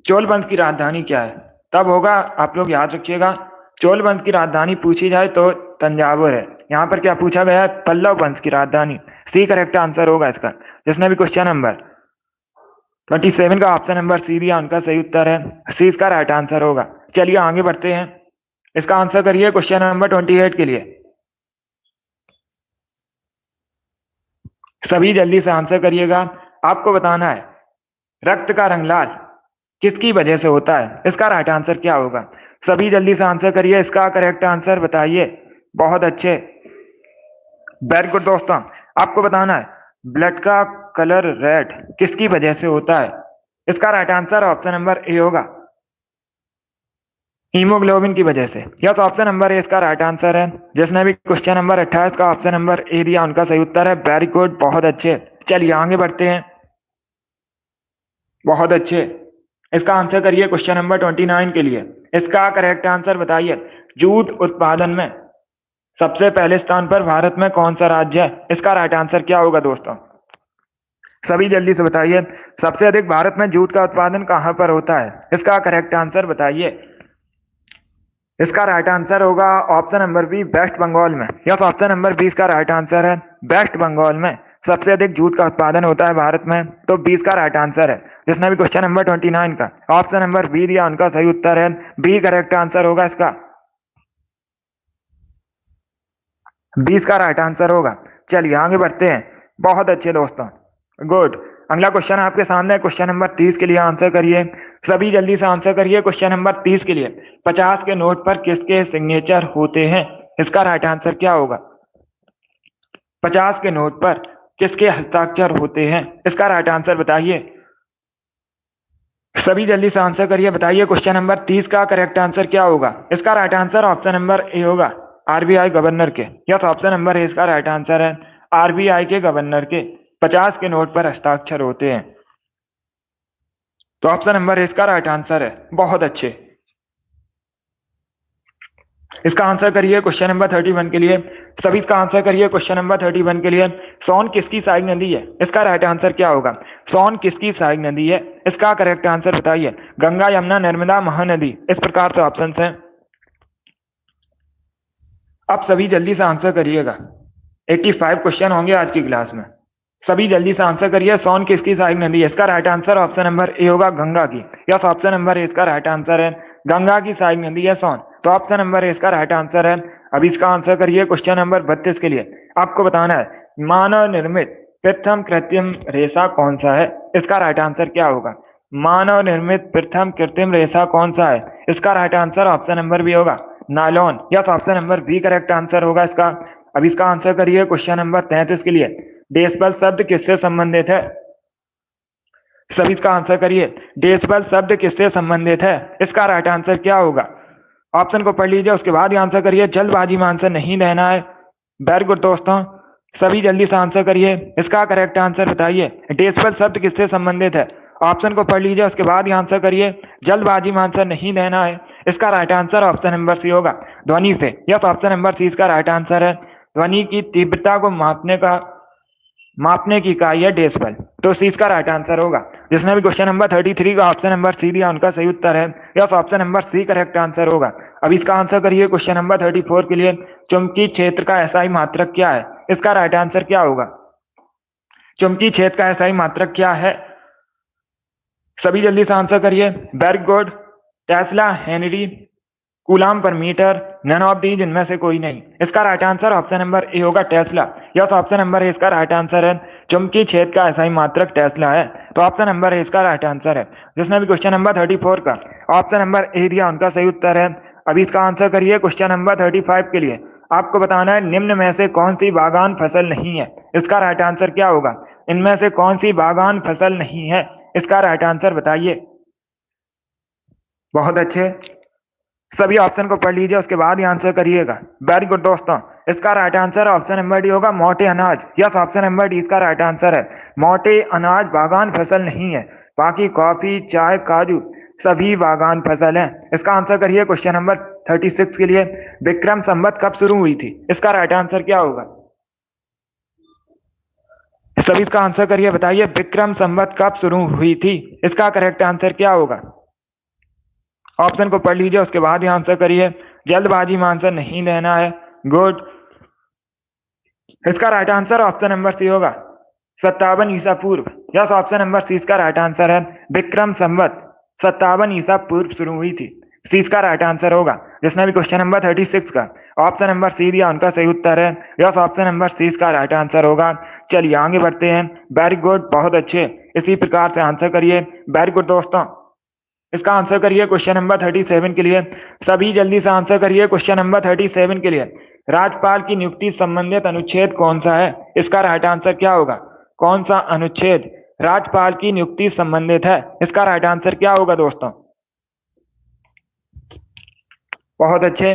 चोल वंश की राजधानी क्या है तब होगा। आप लोग याद रखिएगा, चोल वंश की राजधानी पूछी जाए तो तंजावुर है। यहाँ पर क्या पूछा गया है? पल्लव वंश की राजधानी। सी करेक्ट आंसर होगा इसका। जिसने भी क्वेश्चन नंबर 27 का ऑप्शन नंबर सी दिया उनका सही उत्तर है। सी इसका राइट आंसर होगा। चलिए आगे बढ़ते हैं। इसका आंसर करिए क्वेश्चन नंबर 28 के लिए। सभी जल्दी से आंसर करिएगा। आपको बताना है रक्त का रंग लाल किसकी वजह से होता है। इसका राइट आंसर क्या होगा? सभी जल्दी से आंसर करिए, इसका करेक्ट आंसर बताइए। बहुत अच्छे, वेरी गुड दोस्तों। आपको बताना है ब्लड का कलर रेड किसकी वजह से होता है। इसका right answer option number A होगा, हीमोग्लोबिन की वजह से। यह तो ऑप्शन नंबर ए इसका राइट आंसर है। जिसने भी क्वेश्चन नंबर 28 का ऑप्शन नंबर ए दिया उनका सही उत्तर है। वेरी गुड, बहुत अच्छे। चलिए आगे बढ़ते हैं। बहुत अच्छे, इसका आंसर करिए क्वेश्चन नंबर 29 के लिए। इसका करेक्ट आंसर बताइए। जूट उत्पादन में सबसे पहले स्थान पर भारत में कौन सा राज्य है? इसका राइट आंसर क्या होगा दोस्तों? सभी जल्दी से बताइए। सबसे अधिक भारत में जूट का उत्पादन कहां पर होता है? इसका करेक्ट आंसर बताइए। इसका राइट आंसर होगा option number B, west Bengal में। यस, ऑप्शन नंबर बी इसका राइट आंसर है। वेस्ट बंगाल में सबसे अधिक जूट का उत्पादन होता है भारत में। तो 20 का राइट आंसर है। जिसने भी क्वेश्चन नंबर 29 का ऑप्शन नंबर बी दिया उनका सही उत्तर है। बी करेक्ट आंसर होगा इसका। 20 का राइट आंसर होगा। चलिए आगे बढ़ते हैं। बहुत अच्छे दोस्तों, गुड। अगला क्वेश्चन आपके सामने है, क्वेश्चन नंबर 30 के लिए आंसर करिए। सभी जल्दी से आंसर करिए क्वेश्चन नंबर 30 के लिए। 50 के नोट पर किसके सिग्नेचर होते हैं? इसका राइट आंसर क्या होगा? 50 के नोट पर किसके हस्ताक्षर होते हैं? इसका राइट आंसर बताइए। सभी जल्दी से आंसर करिए, बताइए क्वेश्चन नंबर 30 का करेक्ट आंसर क्या होगा? इसका right answer option number A होगा, आरबीआई गवर्नर के। यस, ऑप्शन नंबर ए इसका राइट आंसर है। आरबीआई के गवर्नर के 50 के नोट पर हस्ताक्षर होते हैं। तो ऑप्शन नंबर ए इसका राइट आंसर है। बहुत अच्छे, इसका आंसर करिए क्वेश्चन नंबर 31 के लिए। सभी इसका आंसर करिए क्वेश्चन नंबर 31 के लिए। सोन किसकी सहायक नदी है? इसका राइट आंसर क्या होगा? सोन किसकी सहायक नदी है? इसका करेक्ट आंसर बताइए। गंगा, यमुना, नर्मदा, महानदी, इस प्रकार से ऑप्शन हैं। अब सभी जल्दी से आंसर करिएगा। 85 क्वेश्चन होंगे आज की क्लास में। सभी जल्दी से आंसर करिए। सोन किसकी सहायक नदी है? इसका right answer option number A होगा, गंगा की। यस, ऑप्शन नंबर ए इसका राइट आंसर है। गंगा की सहायक नदी है सोन, तो ऑप्शन नंबर ए इसका राइट आंसर है। अब इसका आंसर करिए क्वेश्चन नंबर 32 के लिए। आपको बताना है मानव निर्मित प्रथम कृत्रिम रेशा कौन सा है? इसका राइट आंसर क्या होगा? मानव निर्मित प्रथम कृत्रिम रेशा कौन सा है? इसका right answer option number B होगा, nylon. Yes, option number B correct answer होगा इसका। अब इसका आंसर करिए क्वेश्चन नंबर 33 के लिए। डेसिबल शब्द किससे संबंधित है? सभी इसका आंसर करिए। डेसिबल शब्द किससे संबंधित है? इसका राइट आंसर क्या होगा? ऑप्शन को पढ़ लीजिए, उसके बाद ही आंसर करिए। जल्दबाजी में आंसर नहीं देना है। वेरी गुड दोस्तों, सभी जल्दी से आंसर करिए। इसका करेक्ट आंसर बताइए। डेसिबल शब्द किससे संबंधित है? ऑप्शन को पढ़ लीजिए, उसके बाद ही आंसर करिए। जल्दबाजी में आंसर नहीं देना है। इसका right answer option number C होगा, ध्वनि से। यस, ऑप्शन नंबर सी इसका राइट आंसर है। ध्वनि की तीव्रता को मापने की इकाई है डेसिबल, तो सी इसका राइट आंसर होगा। जिसने भी क्वेश्चन नंबर 33 का ऑप्शन नंबर सी दिया उनका सही उत्तर है। Yes, option number C correct answer होगा। अब इसका आंसर करिए क्वेश्चन नंबर 34 के लिए। चुंबकीय क्षेत्र का एसआई मात्रक क्या है? इसका राइट आंसर क्या होगा? चुंबकीय क्षेत्र का एसआई मात्रक क्या है? सभी जल्दी से आंसर करिए। Very good. Tesla, henry, coulomb per metre, none of these, इनमें से कोई नहीं। इसका right answer option number A होगा, tesla. Yes, option number A इसका राइट आंसर है। चुंबकीय क्षेत्र का एसआई मात्रक टेस्ला है, तो ऑप्शन नंबर ए इसका राइट आंसर है। जिसने भी क्वेश्चन नंबर 34 का ऑप्शन नंबर ए दिया उनका सही उत्तर है। अभी इसका आंसर करिए क्वेश्चन नंबर 35 के लिए। आपको बताना है निम्न में से कौन सी बागान फसल नहीं है? इसका राइट आंसर क्या होगा? इनमें से कौन सी बागान फसल नहीं है? इसका राइट आंसर बताइए। बहुत अच्छे, सभी ऑप्शन को पढ़ लीजिए, उसके बाद ही आंसर करिएगा। वेरी गुड दोस्तों, इसका right answer option number D होगा, मोटे अनाज। यस, ऑप्शन नंबर डी इसका राइट आंसर है। मोटे अनाज बागान फसल नहीं है, बाकी कॉफी, चाय, काजू सभी बागान फसल हैं। इसका आंसर करिए क्वेश्चन नंबर 36 के लिए। विक्रम संवत कब शुरू हुई थी? इसका राइट आंसर क्या होगा? सभी इसका आंसर करिए, बताइए विक्रम संवत कब शुरू हुई थी? इसका करेक्ट आंसर क्या होगा? ऑप्शन को पढ़ लीजिए, उसके बाद ही आंसर करिए। जल्दबाजी में आंसर नहीं लेना है। गुड। इसका right answer option number C होगा, 57 ईसा पूर्व। यस, ऑप्शन नंबर सी इसका राइट आंसर है। विक्रम संवत 57 ईसा पूर्व शुरू हुई थी, सी इसका राइट आंसर होगा। जिसने भी क्वेश्चन नंबर 36 का ऑप्शन नंबर सी दिया उनका सही उत्तर है। यस, ऑप्शन नंबर सी इसका राइट आंसर होगा। चलिए आगे बढ़ते हैं। वेरी गुड, बहुत अच्छे, इसी प्रकार से आंसर करिए। वेरी गुड दोस्तों, इसका आंसर करिए क्वेश्चन नंबर 37 के लिए। सभी जल्दी से आंसर करिए क्वेश्चन नंबर 37 के लिए। राज्यपाल की नियुक्ति संबंधित अनुच्छेद कौन सा है? इसका राइट आंसर क्या होगा? कौन सा अनुच्छेद राज्यपाल की नियुक्ति संबंधित है? इसका राइट आंसर क्या होगा दोस्तों? बहुत अच्छे,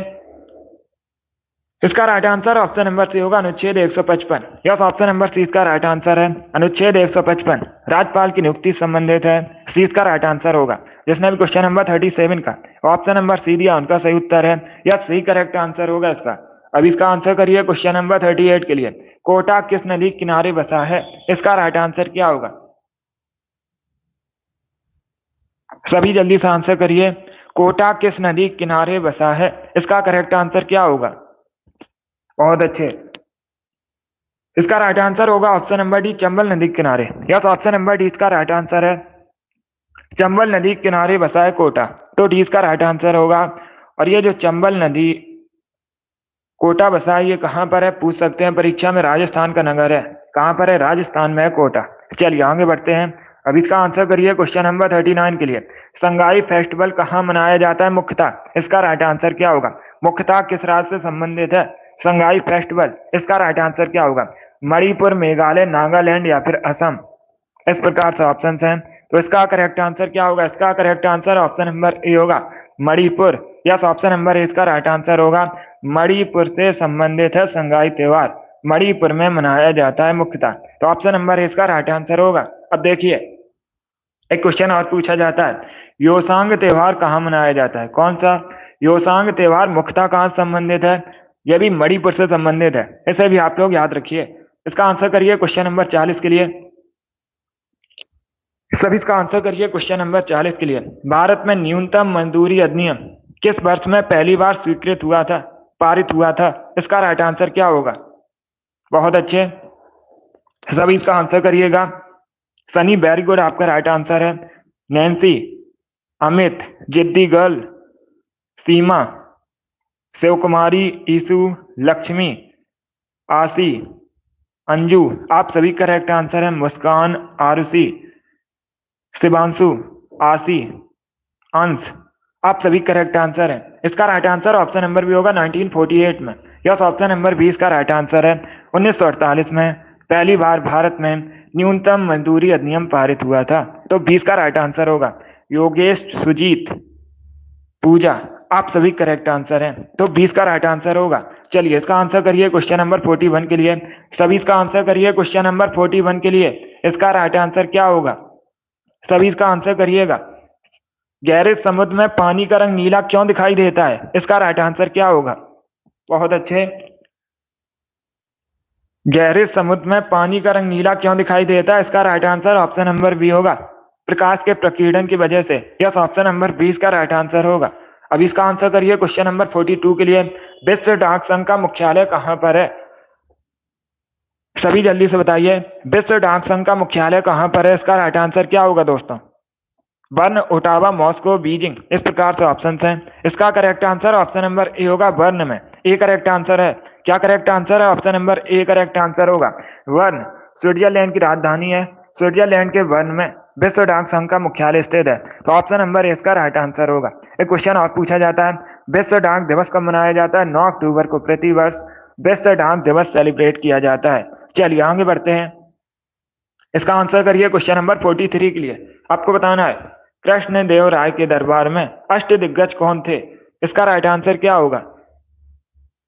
इसका right answer option number C होगा, अनुच्छेद 155। यस, ऑप्शन नंबर सी इसका राइट आंसर है। अनुच्छेद 155 राज्यपाल की नियुक्ति संबंधित है, सी इसका राइट आंसर होगा। जिसने भी क्वेश्चन नंबर 37 का ऑप्शन नंबर सी दिया उनका सही उत्तर है। यस, सी करेक्ट आंसर होगा इसका। अब इसका आंसर करिए क्वेश्चन नंबर 38 के लिए। कोटा किस नदी किनारे बसा है? इसका राइट आंसर क्या होगा? सभी जल्दी से आंसर करिए। कोटा किस नदी किनारे बसा है? इसका करेक्ट आंसर क्या होगा? बहुत अच्छे, इसका राइट आंसर होगा ऑप्शन नंबर डी, चंबल नदी के किनारे। यस, ऑप्शन नंबर डी इसका राइट आंसर है। चंबल नदी के किनारे बसा है कोटा, तो डी इसका राइट आंसर होगा। और ये जो चंबल नदी कोटा बसा है, ये कहाँ पर है पूछ सकते हैं परीक्षा में। राजस्थान का नगर है। कहाँ पर है? राजस्थान में है कोटा। चलिए आगे बढ़ते हैं। अब इसका आंसर करिए क्वेश्चन नंबर 39 के लिए। संगाई फेस्टिवल कहाँ मनाया जाता है मुख्यतः? इसका राइट आंसर क्या होगा? मुख्यतः किस राज्य से संबंधित है संगाई फेस्टिवल? इसका राइट आंसर क्या होगा? मणिपुर, मेघालय, नागालैंड या फिर असम, इस प्रकार से ऑप्शन हैं। तो इसका करेक्ट आंसर क्या होगा? इसका correct answer option number A होगा, Manipur. Yes, option number A इसका राइट आंसर होगा। मणिपुर से संबंधित है संगाई त्योहार, मणिपुर में मनाया जाता है मुख्यतः, तो ऑप्शन नंबर ए इसका राइट आंसर होगा। अब देखिए एक क्वेश्चन और पूछा जाता है, योसांग त्योहार कहाँ मनाया जाता है? कौन सा? योसांग त्योहार मुख्यतः कहाँ से संबंधित है? यह भी मणिपुर से संबंधित है, इसे भी आप लोग याद रखिए। इसका आंसर करिए क्वेश्चन नंबर 40 के लिए। सभी इसका आंसर करिए क्वेश्चन नंबर 40 के लिए। भारत में न्यूनतम मजदूरी अधिनियम किस वर्ष में पहली बार स्वीकृत हुआ था, पारित हुआ था? इसका राइट आंसर क्या होगा? बहुत अच्छे, सभी इसका आंसर करिएगा। सनी वेरी गुड, आपका राइट आंसर है। नैन्सी, अमित, जिद्दी गर्ल, सीमा, शिव कुमारी, ईसु, लक्ष्मी, आशी, अंजू, आप सभी करेक्ट आंसर है। मुस्कान, आरुषि, शिवांशु, आशी, अंश, आप सभी करेक्ट आंसर है। इसका right answer option number B होगा 1948 में। यस, ऑप्शन नंबर बी इसका राइट आंसर है। 1948 में पहली बार भारत में न्यूनतम मजदूरी अधिनियम पारित हुआ था, तो 20 का राइट आंसर होगा। योगेश, सुजीत, पूजा, आप सभी करेक्ट आंसर हैं, तो 20 का राइट आंसर होगा। चलिए इसका आंसर करिए क्वेश्चन नंबर 41 के लिए। सभी इसका आंसर करिए क्वेश्चन नंबर 41 के लिए। इसका राइट आंसर क्या होगा? सभी इसका आंसर करिएगा। गहरे समुद्र में पानी का रंग नीला क्यों दिखाई देता है? इसका राइट आंसर क्या होगा? बहुत अच्छे, गहरे समुद्र में पानी का रंग नीला क्यों दिखाई देता है? इसका right answer option number B होगा, प्रकाश के प्रकीर्णन की वजह से। यस, ऑप्शन नंबर 20 का राइट आंसर होगा। अब इसका आंसर करिए क्वेश्चन नंबर 42 के लिए। विश्व डाक संघ का मुख्यालय कहां पर है? सभी जल्दी से बताइए, विश्व डाक संघ का मुख्यालय कहां पर है? इसका राइट आंसर क्या होगा दोस्तों? बर्न, ओटावा, मॉस्को, बीजिंग, इस प्रकार से ऑप्शन हैं। इसका correct answer option number A होगा, बर्न में। ए करेक्ट आंसर है। क्या करेक्ट आंसर है? Option number A correct answer होगा। बर्न स्विट्जरलैंड की राजधानी है। स्विट्जरलैंड के बर्न में विश्व डाक संघ का मुख्यालय स्थित है, तो ऑप्शन नंबर ए इसका राइट आंसर होगा। एक क्वेश्चन और पूछा जाता है, विश्व डाक दिवस कब मनाया जाता है? 9 अक्टूबर को प्रतिवर्ष विश्व डाक दिवस सेलिब्रेट किया जाता है। चलिए आगे बढ़ते हैं। इसका आंसर करिए क्वेश्चन नंबर 43 के लिए। आपको बताना है, कृष्ण देव राय के दरबार में अष्टदिग्गज कौन थे? इसका राइट आंसर क्या होगा?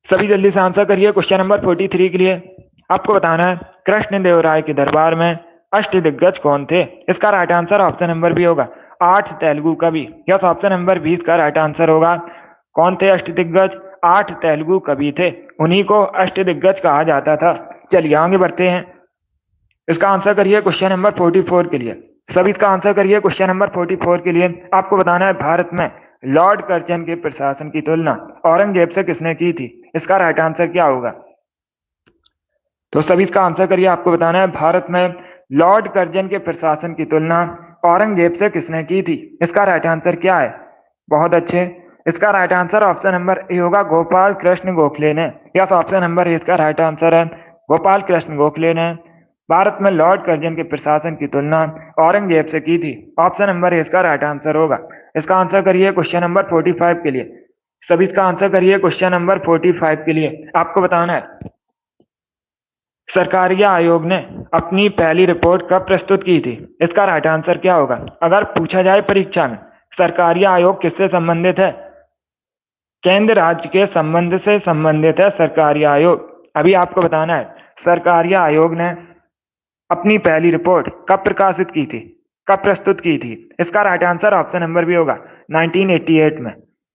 सभी जल्दी से आंसर करिए क्वेश्चन नंबर 43 के लिए। आपको बताना है, कृष्ण देव राय के दरबार में अष्टदिग्गज कौन थे? इसका right answer option number B होगा, 8 तेलुगु कवि। यस, ऑप्शन नंबर 20 का राइट आंसर होगा। कौन थे अष्टदिग्गज? 8 तेलुगु कवि थे, उन्हीं को अष्टदिग्गज कहा जाता था। चलिए आगे बढ़ते हैं। इसका आंसर करिए क्वेश्चन नंबर 44 के लिए। सभी इसका आंसर करिए क्वेश्चन नंबर 44 के लिए। आपको बताना है, भारत में लॉर्ड कर्जन के प्रशासन की तुलना औरंगजेब से किसने की थी? इसका राइट आंसर क्या होगा? तो सभी इसका आंसर करिए। आपको बताना है, भारत में लॉर्ड कर्जन के प्रशासन की तुलना औरंगजेब से किसने की थी? इसका राइट आंसर क्या है? बहुत अच्छे, इसका right answer option number A होगा, गोपाल कृष्ण गोखले ने। यस, ऑप्शन नंबर ए इसका राइट आंसर है, गोपाल कृष्ण गोखले ने भारत में लॉर्ड कर्जन के प्रशासन की तुलना औरंगजेब से की थी। ऑप्शन नंबर ए इसका राइट आंसर होगा। इसका आंसर करिए क्वेश्चन नंबर 45 के लिए। सभी इसका आंसर करिए क्वेश्चन नंबर 45 के लिए। आपको बताना है, सरकारिया आयोग ने अपनी पहली रिपोर्ट कब प्रस्तुत की थी? इसका राइट आंसर क्या होगा? अगर पूछा जाए परीक्षा में, सरकारिया आयोग किससे संबंधित है? केंद्र राज्य के संबंध से संबंधित है सरकारिया आयोग। अभी आपको बताना है, सरकारिया आयोग ने अपनी पहली रिपोर्ट कब प्रकाशित की थी, कब प्रस्तुत की थी? इसका right answer option number B होगा, 1988 में,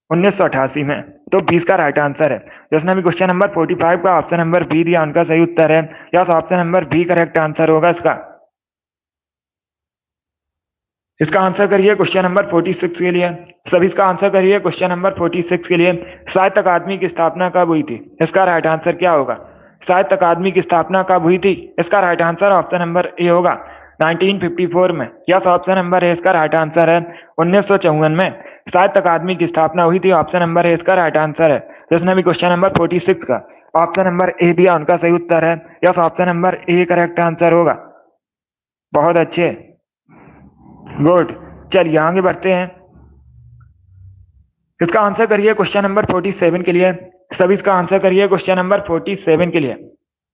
1988 में। तो 20 का राइट आंसर है। जिसने भी क्वेश्चन नंबर 45 का ऑप्शन नंबर बी दिया, उनका सही उत्तर है। Yes, option number B correct answer होगा इसका। इसका आंसर करिए क्वेश्चन नंबर 46 के लिए। सभी इसका आंसर करिए क्वेश्चन नंबर 46 के लिए। साहित्य अकादमी की स्थापना कब हुई थी? इसका राइट आंसर क्या होगा? साहित्य अकादमी की स्थापना कब हुई थी? इसका right answer option number A होगा, 1954 में। यस, ऑप्शन नंबर ए इसका राइट आंसर है। 1954 में साहित्य अकादमी की स्थापना हुई थी। ऑप्शन नंबर ए इसका राइट आंसर है। जिसने भी क्वेश्चन नंबर 46 का ऑप्शन नंबर ए दिया, उनका सही उत्तर है। Yes, option number A correct answer होगा। बहुत अच्छे, गुड। चलिए आगे बढ़ते हैं। इसका आंसर करिए क्वेश्चन नंबर 47 के लिए। सभी इसका आंसर करिए क्वेश्चन नंबर 47 के लिए।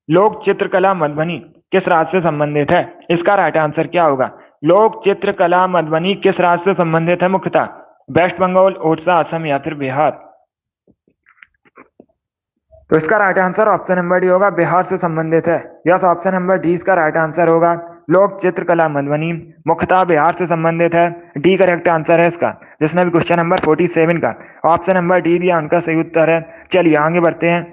लोक चित्रकला मधुबनी किस राज्य से संबंधित है? इसका राइट आंसर क्या होगा? लोक चित्रकला मधुबनी किस राज्य से संबंधित है मुख्यतः? वेस्ट बंगाल, ओडिशा, असम या फिर बिहार? तो इसका right answer option number D होगा, बिहार से संबंधित है। यस, ऑप्शन नंबर डी इसका राइट आंसर होगा। लोक चित्रकला मधुबनी मुख्यतः बिहार से संबंधित है। डी करेक्ट आंसर है इसका, जिसने भी क्वेश्चन नंबर 47 का ऑप्शन नंबर डी दिया उनका सही उत्तर है। चलिए आगे बढ़ते हैं।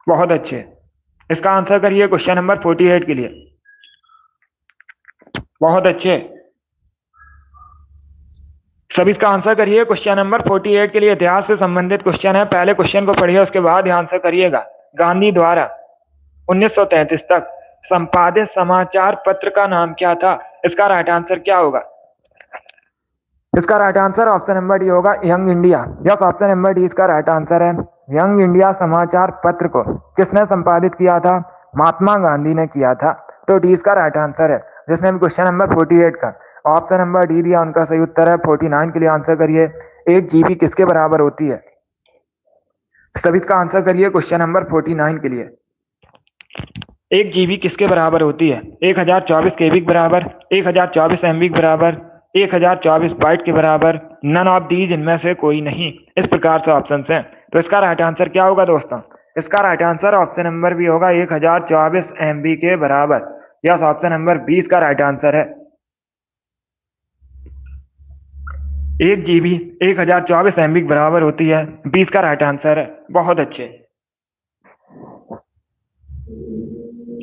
बहुत अच्छे, इसका आंसर करिए क्वेश्चन नंबर 48 के लिए। बहुत अच्छे, सभी इसका आंसर करिए क्वेश्चन नंबर 48 के लिए। इतिहास से संबंधित क्वेश्चन है, पहले क्वेश्चन को पढ़िए उसके बाद ध्यान से करिएगा। गांधी द्वारा 1933 तक संपादित समाचार पत्र का नाम क्या था? इसका राइट आंसर क्या होगा? इसका right answer option number D होगा, Young India. Yes, option number D इसका राइट आंसर है। यंग इंडिया समाचार पत्र को किसने संपादित किया था? महात्मा गांधी ने किया था। तो डी इसका राइट आंसर है, जिसने भी क्वेश्चन नंबर 48 का ऑप्शन नंबर डी दिया उनका सही उत्तर है। 49 के लिए आंसर करिए। एक जीबी किसके बराबर होती है? सभी इसका आंसर करिए क्वेश्चन नंबर 49 के लिए। एक जीबी किसके बराबर होती है? 1024 केबी के बराबर, 1024 एमबी के बराबर, 1024 बाइट के बराबर, नन ऑफ दीज इनमें से कोई नहीं। इस प्रकार से ऑप्शन हैं। तो इसका राइट आंसर क्या होगा दोस्तों? इसका right answer option number B होगा, 1024 एमबी के बराबर। यस, ऑप्शन नंबर 20 का राइट आंसर है। एक जीबी 1024 एमबी के बराबर होती है, 20 का राइट आंसर है। बहुत अच्छे,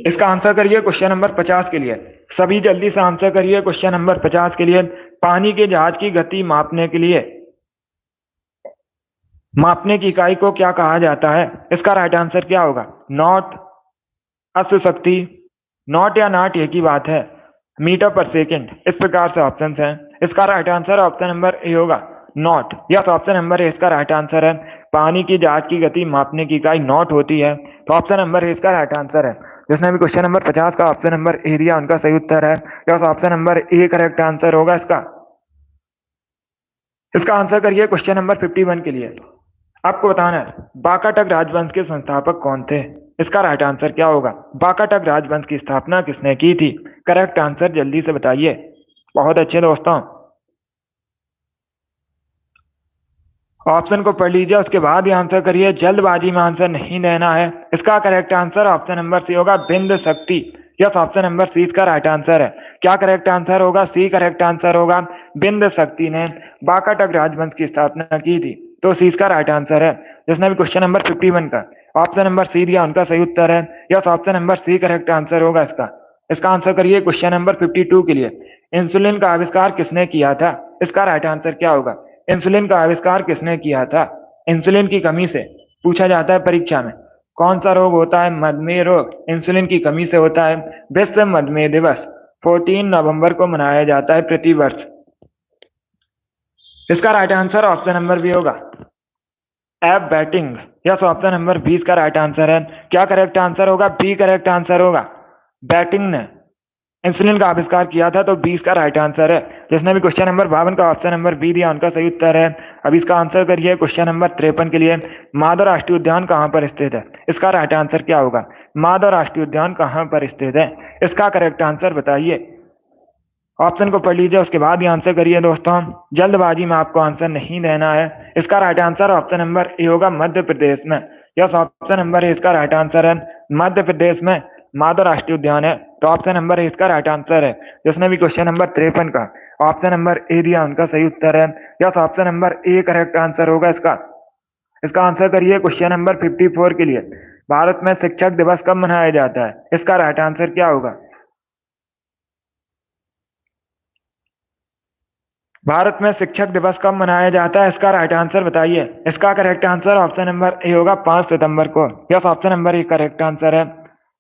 इसका आंसर करिए क्वेश्चन नंबर 50 के लिए। सभी जल्दी से आंसर करिए क्वेश्चन नंबर 50 के लिए। पानी के जहाज की गति मापने के लिए मापने की इकाई को क्या कहा जाता है? इसका राइट आंसर क्या होगा? नॉट, अश्व शक्ति, नॉट या नाट एक ही बात है, मीटर पर सेकेंड। इस प्रकार से ऑप्शन हैं। इसका right answer option number A होगा, knot. Yes, option number A इसका राइट आंसर है। पानी की जहाज की गति मापने की इकाई नॉट होती है। तो ऑप्शन नंबर ए इसका राइट आंसर है। जिसने भी क्वेश्चन नंबर 50 का ऑप्शन नंबर ए दिया उनका सही उत्तर है। Yes, option number A correct answer होगा इसका। इसका आंसर करिए क्वेश्चन नंबर 51 के लिए। आपको बताना है वाकाटक राजवंश के संस्थापक कौन थे? इसका राइट आंसर क्या होगा? वाकाटक राजवंश की स्थापना किसने की थी? करेक्ट आंसर जल्दी से बताइए। बहुत अच्छे दोस्तों, ऑप्शन को पढ़ लीजिए उसके बाद ही आंसर करिए, जल्दबाजी में आंसर नहीं देना है। इसका correct answer option number C होगा, बिंद शक्ति। यस, ऑप्शन नंबर सी इसका राइट आंसर है। क्या करेक्ट आंसर होगा? सी करेक्ट आंसर होगा। बिंद शक्ति ने वाकाटक राजवंश की स्थापना की थी। तो सी इसका राइट आंसर है। जिसने भी क्वेश्चन नंबर 51 का ऑप्शन नंबर सी दिया उनका सही उत्तर है। Yes, option number C correct answer होगा इसका। इसका आंसर करिए क्वेश्चन नंबर 52 के लिए। इंसुलिन का आविष्कार किसने किया था? इसका राइट आंसर क्या होगा? इंसुलिन का आविष्कार किसने किया था? इंसुलिन की कमी से पूछा जाता है परीक्षा में। कौन सा रोग होता है? मधुमेह रोग इंसुलिन की कमी से होता है। विश्व मधुमेह दिवस 14 नवंबर को मनाया जाता है प्रति वर्ष। इसका right answer option number B होगा, एब बैटिंग। यस, ऑप्शन नंबर 20 का राइट आंसर है। क्या करेक्ट आंसर होगा? बी करेक्ट आंसर होगा। बैटिंग ने इंसुलिन का आविष्कार किया था, तो 20 का राइट आंसर है। जिसने भी क्वेश्चन नंबर 52 का ऑप्शन नंबर बी दिया उनका सही उत्तर है। अब इसका आंसर करिए क्वेश्चन नंबर 53 के लिए। माधव राष्ट्रीय उद्यान कहां पर स्थित है? इसका राइट आंसर क्या होगा? माधव राष्ट्रीय उद्यान कहां पर स्थित है? इसका करेक्ट आंसर बताइए। ऑप्शन को पढ़ लीजिए उसके बाद ही आंसर करिए दोस्तों, जल्दबाजी में आपको आंसर नहीं देना है। इसका right answer option number A होगा, मध्य प्रदेश में। यस, ऑप्शन नंबर ए इसका राइट आंसर है। मध्य प्रदेश में माधव राष्ट्रीय उद्यान है। तो ऑप्शन नंबर ए इसका राइट आंसर है। जिसने भी क्वेश्चन नंबर 53 का ऑप्शन नंबर ए दिया उनका सही उत्तर है। Yes, option number A correct answer होगा इसका। इसका आंसर करिए क्वेश्चन नंबर 54 के लिए। भारत में शिक्षक दिवस कब मनाया जाता है? इसका राइट आंसर क्या होगा? भारत में शिक्षक दिवस कब मनाया जाता है? इसका राइट आंसर बताइए। इसका correct answer option number A होगा, 5 सितंबर को। Yes, option number A correct answer है।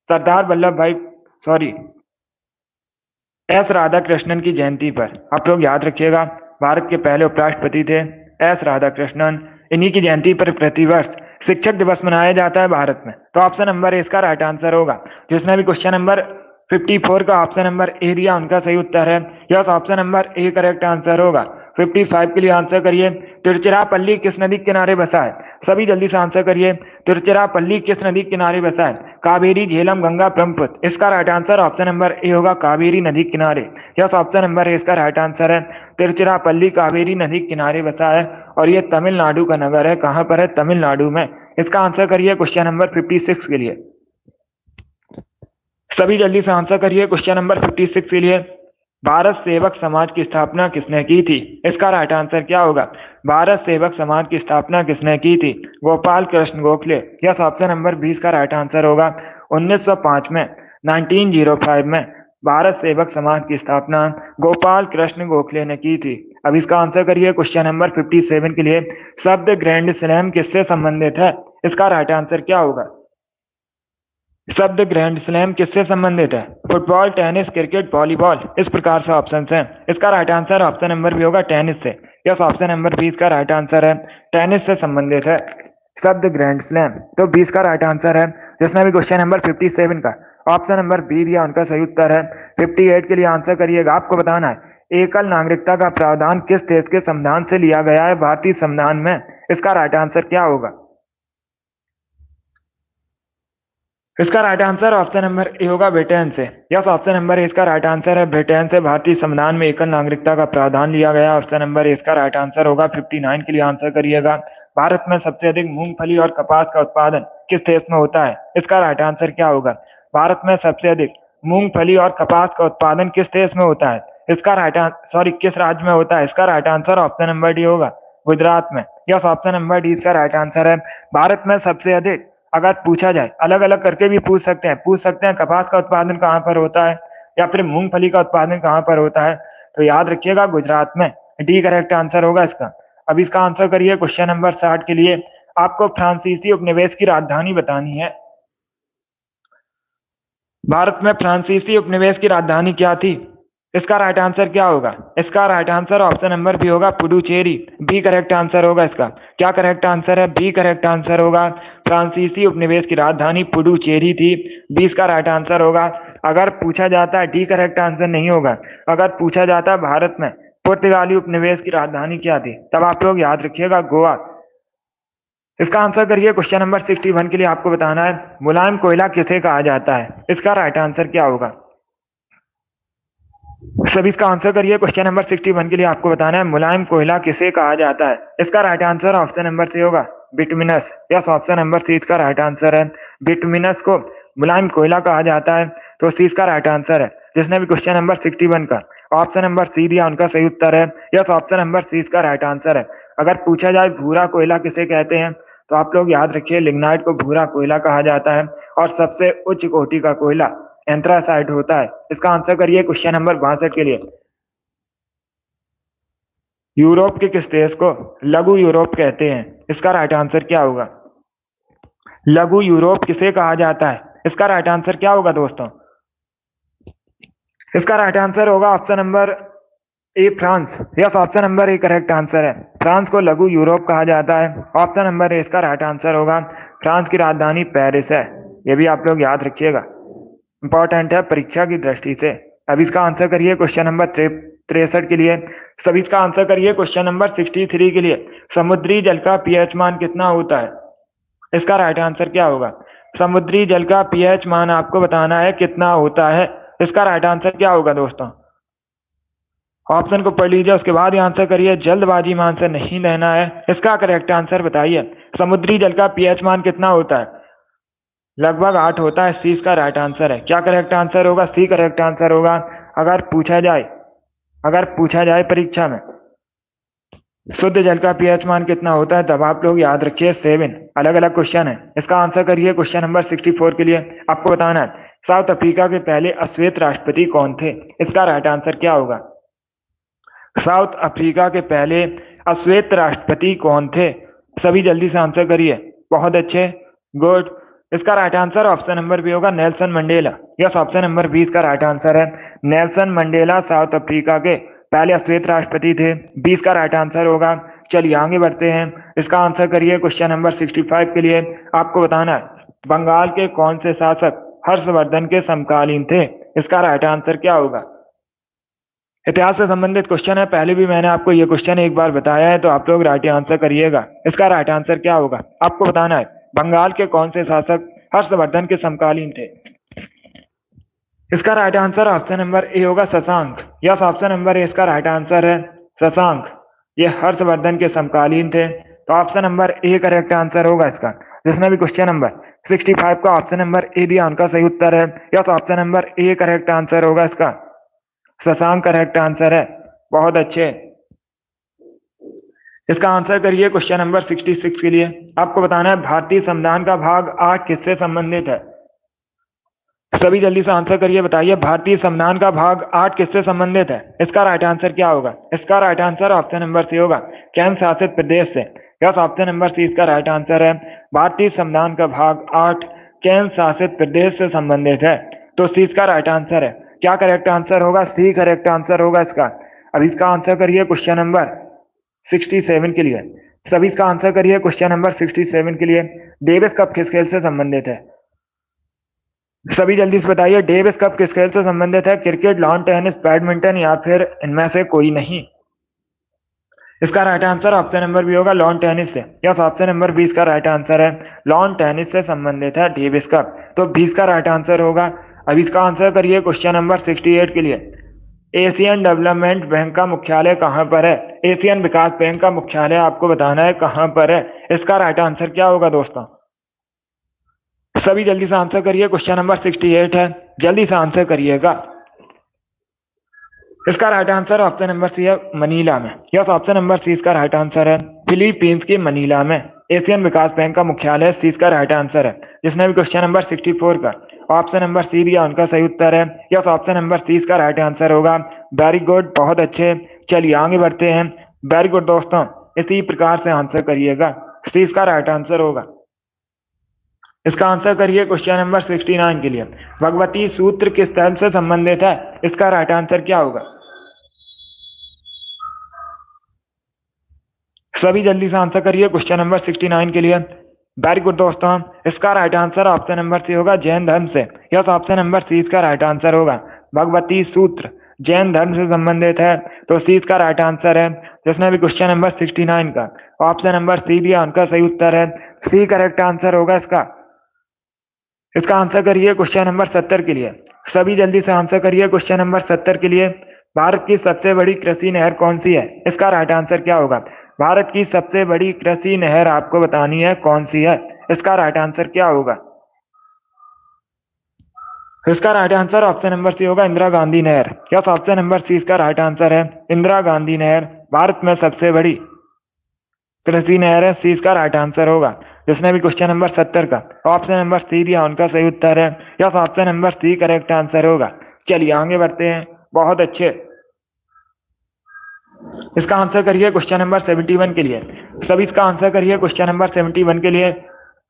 सरदार वल्लभ भाई सॉरी एस राधाकृष्णन की जयंती पर आप लोग याद रखिएगा, भारत के पहले उपराष्ट्रपति थे एस राधाकृष्णन। इन्हीं की जयंती पर प्रतिवर्ष शिक्षक दिवस मनाया जाता है भारत में। तो ऑप्शन नंबर ए इसका राइट आंसर होगा। जिसने भी क्वेश्चन नंबर 54 का ऑप्शन नंबर ए दिया उनका सही उत्तर है। Yes, option number A correct answer होगा। 55 के लिए आंसर करिए। तिरुचिरापल्ली किस नदी के किनारे बसा है? सभी जल्दी से आंसर करिए। तिरुचिरापल्ली किस नदी के किनारे बसा है? कावेरी, झेलम, गंगा, ब्रह्मपुत्र। इसका right answer option number A होगा, कावेरी नदी के किनारे। यस, ऑप्शन नंबर ए इसका राइट आंसर है। तिरुचिरापल्ली कावेरी नदी के किनारे बसा है और ये तमिलनाडु का नगर है। कहां पर है? तमिलनाडु में। इसका आंसर करिए क्वेश्चन नंबर 56 के लिए। सभी जल्दी से आंसर करिए क्वेश्चन नंबर 56 के लिए। भारत सेवक समाज की स्थापना किसने की थी? इसका राइट आंसर क्या होगा? भारत सेवक समाज की स्थापना किसने की थी? Gopal Krishna Gokhale. Yes, option number 20 का राइट आंसर होगा। 1905 में, 1905 में भारत सेवक समाज की स्थापना गोपाल कृष्ण गोखले ने की थी। अब इसका आंसर करिए क्वेश्चन नंबर 57 के लिए। शब्द ग्रैंड स्लैम किससे संबंधित है? इसका राइट आंसर क्या होगा? शब्द ग्रैंड स्लैम किससे संबंधित है? फुटबॉल, टेनिस, क्रिकेट, वॉलीबॉल, इस प्रकार से ऑप्शन हैं। इसका राइट आंसर ऑप्शन नंबर भी होगा टेनिस से। यस, ऑप्शन नंबर 20 का राइट आंसर है, टेनिस से संबंधित है शब्द ग्रैंड स्लैम। तो 20 का राइट आंसर है। जिसने भी क्वेश्चन नंबर 57 का ऑप्शन नंबर बी दिया उनका सही उत्तर है। 58 के लिए आंसर करिएगा। आपको बताना है एकल नागरिकता का प्रावधान किस देश के संविधान से लिया गया है भारतीय संविधान में? इसका राइट आंसर क्या होगा? इसका right answer option number A होगा ब्रिटेन से। यस, ऑप्शन नंबर ए इसका राइट आंसर है। ब्रिटेन से भारतीय संविधान में एकल नागरिकता का प्रावधान लिया गया। ऑप्शन नंबर ए इसका राइट आंसर होगा। 59 के लिए आंसर करिएगा। भारत में सबसे अधिक मूंगफली और कपास का उत्पादन किस देश में होता है? इसका राइट आंसर क्या होगा? भारत में सबसे अधिक मूंगफली और कपास का उत्पादन किस देश में होता है? इसका राइट आंसर किस राज्य में होता है? इसका right answer option number D होगा, गुजरात में। यस, ऑप्शन नंबर डी इसका राइट आंसर है। भारत में सबसे अधिक, अगर पूछा जाए अलग अलग करके भी पूछ सकते हैं कपास का उत्पादन कहाँ पर होता है या फिर मूंगफली का उत्पादन कहाँ पर होता है, तो याद रखिएगा गुजरात में। डी करेक्ट आंसर होगा इसका। अब इसका आंसर करिए क्वेश्चन नंबर 60 के लिए। आपको फ्रांसीसी उपनिवेश की राजधानी बतानी है। भारत में फ्रांसीसी उपनिवेश की राजधानी क्या थी? इसका राइट आंसर क्या होगा? इसका right answer option number B होगा, पुडुचेरी। बी करेक्ट आंसर होगा इसका। क्या करेक्ट आंसर है? बी करेक्ट आंसर होगा। फ्रांसीसी उपनिवेश की राजधानी पुडुचेरी थी। 20 का राइट आंसर होगा। अगर पूछा जाता है, डी करेक्ट आंसर नहीं होगा, अगर पूछा जाता है भारत में पुर्तगाली उपनिवेश की राजधानी क्या थी, तब आप लोग याद रखिएगा गोवा। इसका आंसर करिए क्वेश्चन नंबर 61 के लिए। आपको बताना है मुलायम कोयला किसे कहा जाता है? इसका राइट आंसर क्या होगा? सभी इसका आंसर करिए क्वेश्चन नंबर 61 के लिए। आपको बताना है मुलायम कोयला किसे कहा जाता है? इसका right answer option number C होगा, bituminous. Yes, option number C इसका राइट आंसर है। बिटुमिनस को मुलायम कोयला कहा जाता है, तो सी इसका राइट आंसर है। जिसने भी क्वेश्चन नंबर 61 का ऑप्शन नंबर सी दिया उनका सही उत्तर है। यस, ऑप्शन नंबर सी इसका राइट आंसर है। अगर पूछा जाए भूरा कोयला किसे कहते हैं, तो आप लोग याद रखिए लिग्नाइट को भूरा कोयला कहा जाता है। और सबसे उच्च कोटि का कोयला एंथ्रासाइट होता है। इसका आंसर करिए क्वेश्चन नंबर 62 के लिए। यूरोप के किस देश को लघु यूरोप कहते हैं? इसका राइट आंसर क्या होगा? लघु यूरोप किसे कहा जाता है? इसका राइट आंसर क्या होगा दोस्तों? इसका राइट आंसर होगा option number A, France. Yes, option number A correct answer है। फ्रांस को लघु यूरोप कहा जाता है। ऑप्शन नंबर ए इसका राइट आंसर होगा। फ्रांस की राजधानी पेरिस है। ये भी आप लोग याद रखिएगा, इंपॉर्टेंट है परीक्षा की दृष्टि से। अब इसका आंसर करिए क्वेश्चन नंबर 63 के लिए। सभी इसका आंसर करिए क्वेश्चन नंबर 63 के लिए। समुद्री जल का पीएच मान कितना होता है? इसका राइट आंसर क्या होगा? समुद्री जल का पीएच मान आपको बताना है कितना होता है। इसका राइट आंसर क्या होगा दोस्तों? ऑप्शन को पढ़ लीजिए, उसके बाद ही आंसर करिए। जल्दबाजी में आंसर नहीं लेना है। इसका करेक्ट आंसर बताइए। समुद्री जल का पीएच मान कितना होता है? लगभग 8 होता है। सी इसका राइट आंसर है। क्या करेक्ट आंसर होगा? सी करेक्ट आंसर होगा। अगर पूछा जाए परीक्षा में शुद्ध जल का पीएच मान कितना होता है, तब आप लोग याद रखिए 7। अलग अलग क्वेश्चन है। इसका आंसर करिए क्वेश्चन नंबर 64 के लिए। आपको बताना है साउथ अफ्रीका के पहले अश्वेत राष्ट्रपति कौन थे? इसका राइट आंसर क्या होगा? साउथ अफ्रीका के पहले अश्वेत राष्ट्रपति कौन थे? सभी जल्दी से आंसर करिए। बहुत अच्छे, गुड। इसका right answer option number B होगा, Nelson Mandela. Yes, option number 20 का राइट आंसर है। नेल्सन मंडेला साउथ अफ्रीका के पहले अश्वेत राष्ट्रपति थे। 20 का राइट आंसर होगा। चलिए आगे बढ़ते हैं। इसका आंसर करिए क्वेश्चन नंबर 65 के लिए। आपको बताना है बंगाल के कौन से शासक हर्षवर्धन के समकालीन थे? इसका राइट आंसर क्या होगा? इतिहास से संबंधित क्वेश्चन है। पहले भी मैंने आपको ये क्वेश्चन एक बार बताया है, तो आप लोग राइट आंसर करिएगा। इसका राइट आंसर क्या होगा? आपको बताना है बंगाल के कौन से शासक हर्षवर्धन के समकालीन थे। इसका right answer option number A होगा, Shashank. Yes, option number A इसका राइट आंसर है, शशांक। ये हर्षवर्धन के समकालीन थे, तो option number A correct answer होगा इसका। जिसने भी क्वेश्चन नंबर 65 का ऑप्शन नंबर ए दिया उनका सही उत्तर है। Yes, option number A correct answer होगा इसका। शशांक करेक्ट आंसर है। बहुत अच्छे। इसका आंसर करिए क्वेश्चन नंबर 66 के लिए। आपको बताना है भारतीय संविधान का भाग 8 किससे संबंधित है। सभी जल्दी से आंसर करिए, बताइए भारतीय संविधान का भाग 8 किससे संबंधित है। इसका राइट आंसर क्या होगा। इसका right answer option number C होगा, केंद्र शासित प्रदेश से। यस, ऑप्शन नंबर सी इसका राइट आंसर है। भारतीय संविधान का भाग 8 केंद्र शासित प्रदेश से संबंधित है, तो सी इसका राइट आंसर है। क्या करेक्ट आंसर होगा। सी करेक्ट आंसर होगा इसका। अब इसका आंसर करिए क्वेश्चन नंबर 67 के लिए। सभी इसका आंसर करिए क्वेश्चन नंबर 67 के लिए। डेविस कप किस खेल से संबंधित है। सभी जल्दी से बताइए डेविस कप किस खेल से संबंधित है। क्रिकेट, लॉन टेनिस, बैडमिंटन या फिर इनमें से कोई नहीं। इसका right answer option number B होगा, लॉन टेनिस से। यस, ऑप्शन नंबर 20 का राइट आंसर है। लॉन टेनिस से संबंधित है डेविस कप, तो 20 का राइट आंसर होगा। अब इसका आंसर करिए क्वेश्चन नंबर 68 के लिए। एशियन डेवलपमेंट बैंक का मुख्यालय कहां पर है। एशियन विकास बैंक का मुख्यालय आपको बताना है कहां पर है। इसका राइट आंसर क्या होगा दोस्तों। सभी जल्दी से आंसर करिए, क्वेश्चन नंबर 68 है, जल्दी से आंसर करिएगा। इसका right answer option number C है, मनीला में। यस, ऑप्शन नंबर सी इसका राइट आंसर है। फिलीपींस के मनीला में एशियन विकास बैंक का मुख्यालय, सी इसका राइट आंसर है। जिसने भी क्वेश्चन नंबर 64 का ऑप्शन नंबर सी दिया उनका सही उत्तर है। यस, ऑप्शन नंबर सी इसका राइट आंसर होगा। वेरी गुड, बहुत अच्छे। चलिए आगे बढ़ते हैं। वेरी गुड दोस्तों, इसी प्रकार से आंसर करिएगा। सी इसका राइट आंसर होगा। इसका आंसर करिए क्वेश्चन नंबर 69 के लिए। भगवती सूत्र किस धर्म से संबंधित है। इसका राइट आंसर क्या होगा। सभी जल्दी से आंसर करिए क्वेश्चन नंबर 69 के लिए। वेरी गुड दोस्तों, इसका right answer option number C होगा, जैन धर्म से। यस, ऑप्शन नंबर सी इसका राइट आंसर होगा। भगवती सूत्र जैन धर्म से संबंधित है, तो सी इसका राइट आंसर है। जिसने भी क्वेश्चन नंबर 69 का ऑप्शन नंबर सी दिया उनका सही उत्तर है। सी करेक्ट आंसर होगा इसका। इसका आंसर करिए क्वेश्चन नंबर 70 के लिए। सभी जल्दी से आंसर करिए क्वेश्चन नंबर 70 के लिए। भारत की सबसे बड़ी कृषि नहर कौन सी है। इसका राइट आंसर क्या होगा। भारत की सबसे बड़ी कृषि नहर आपको बतानी है कौन सी है। इसका राइट आंसर क्या होगा। इसका right answer option number C होगा, इंदिरा गांधी नहर। यस, ऑप्शन नंबर सी इसका राइट आंसर है। इंदिरा गांधी नहर भारत में सबसे बड़ी कृषि नहर है, सी इसका राइट आंसर होगा। जिसने भी क्वेश्चन नंबर 70 का ऑप्शन नंबर सी दिया उनका सही उत्तर है। Yes, option number C correct answer होगा। चलिए आगे बढ़ते हैं। बहुत अच्छे। इसका आंसर करिए क्वेश्चन नंबर 71 के लिए। सभी इसका आंसर करिए क्वेश्चन नंबर 71 के लिए।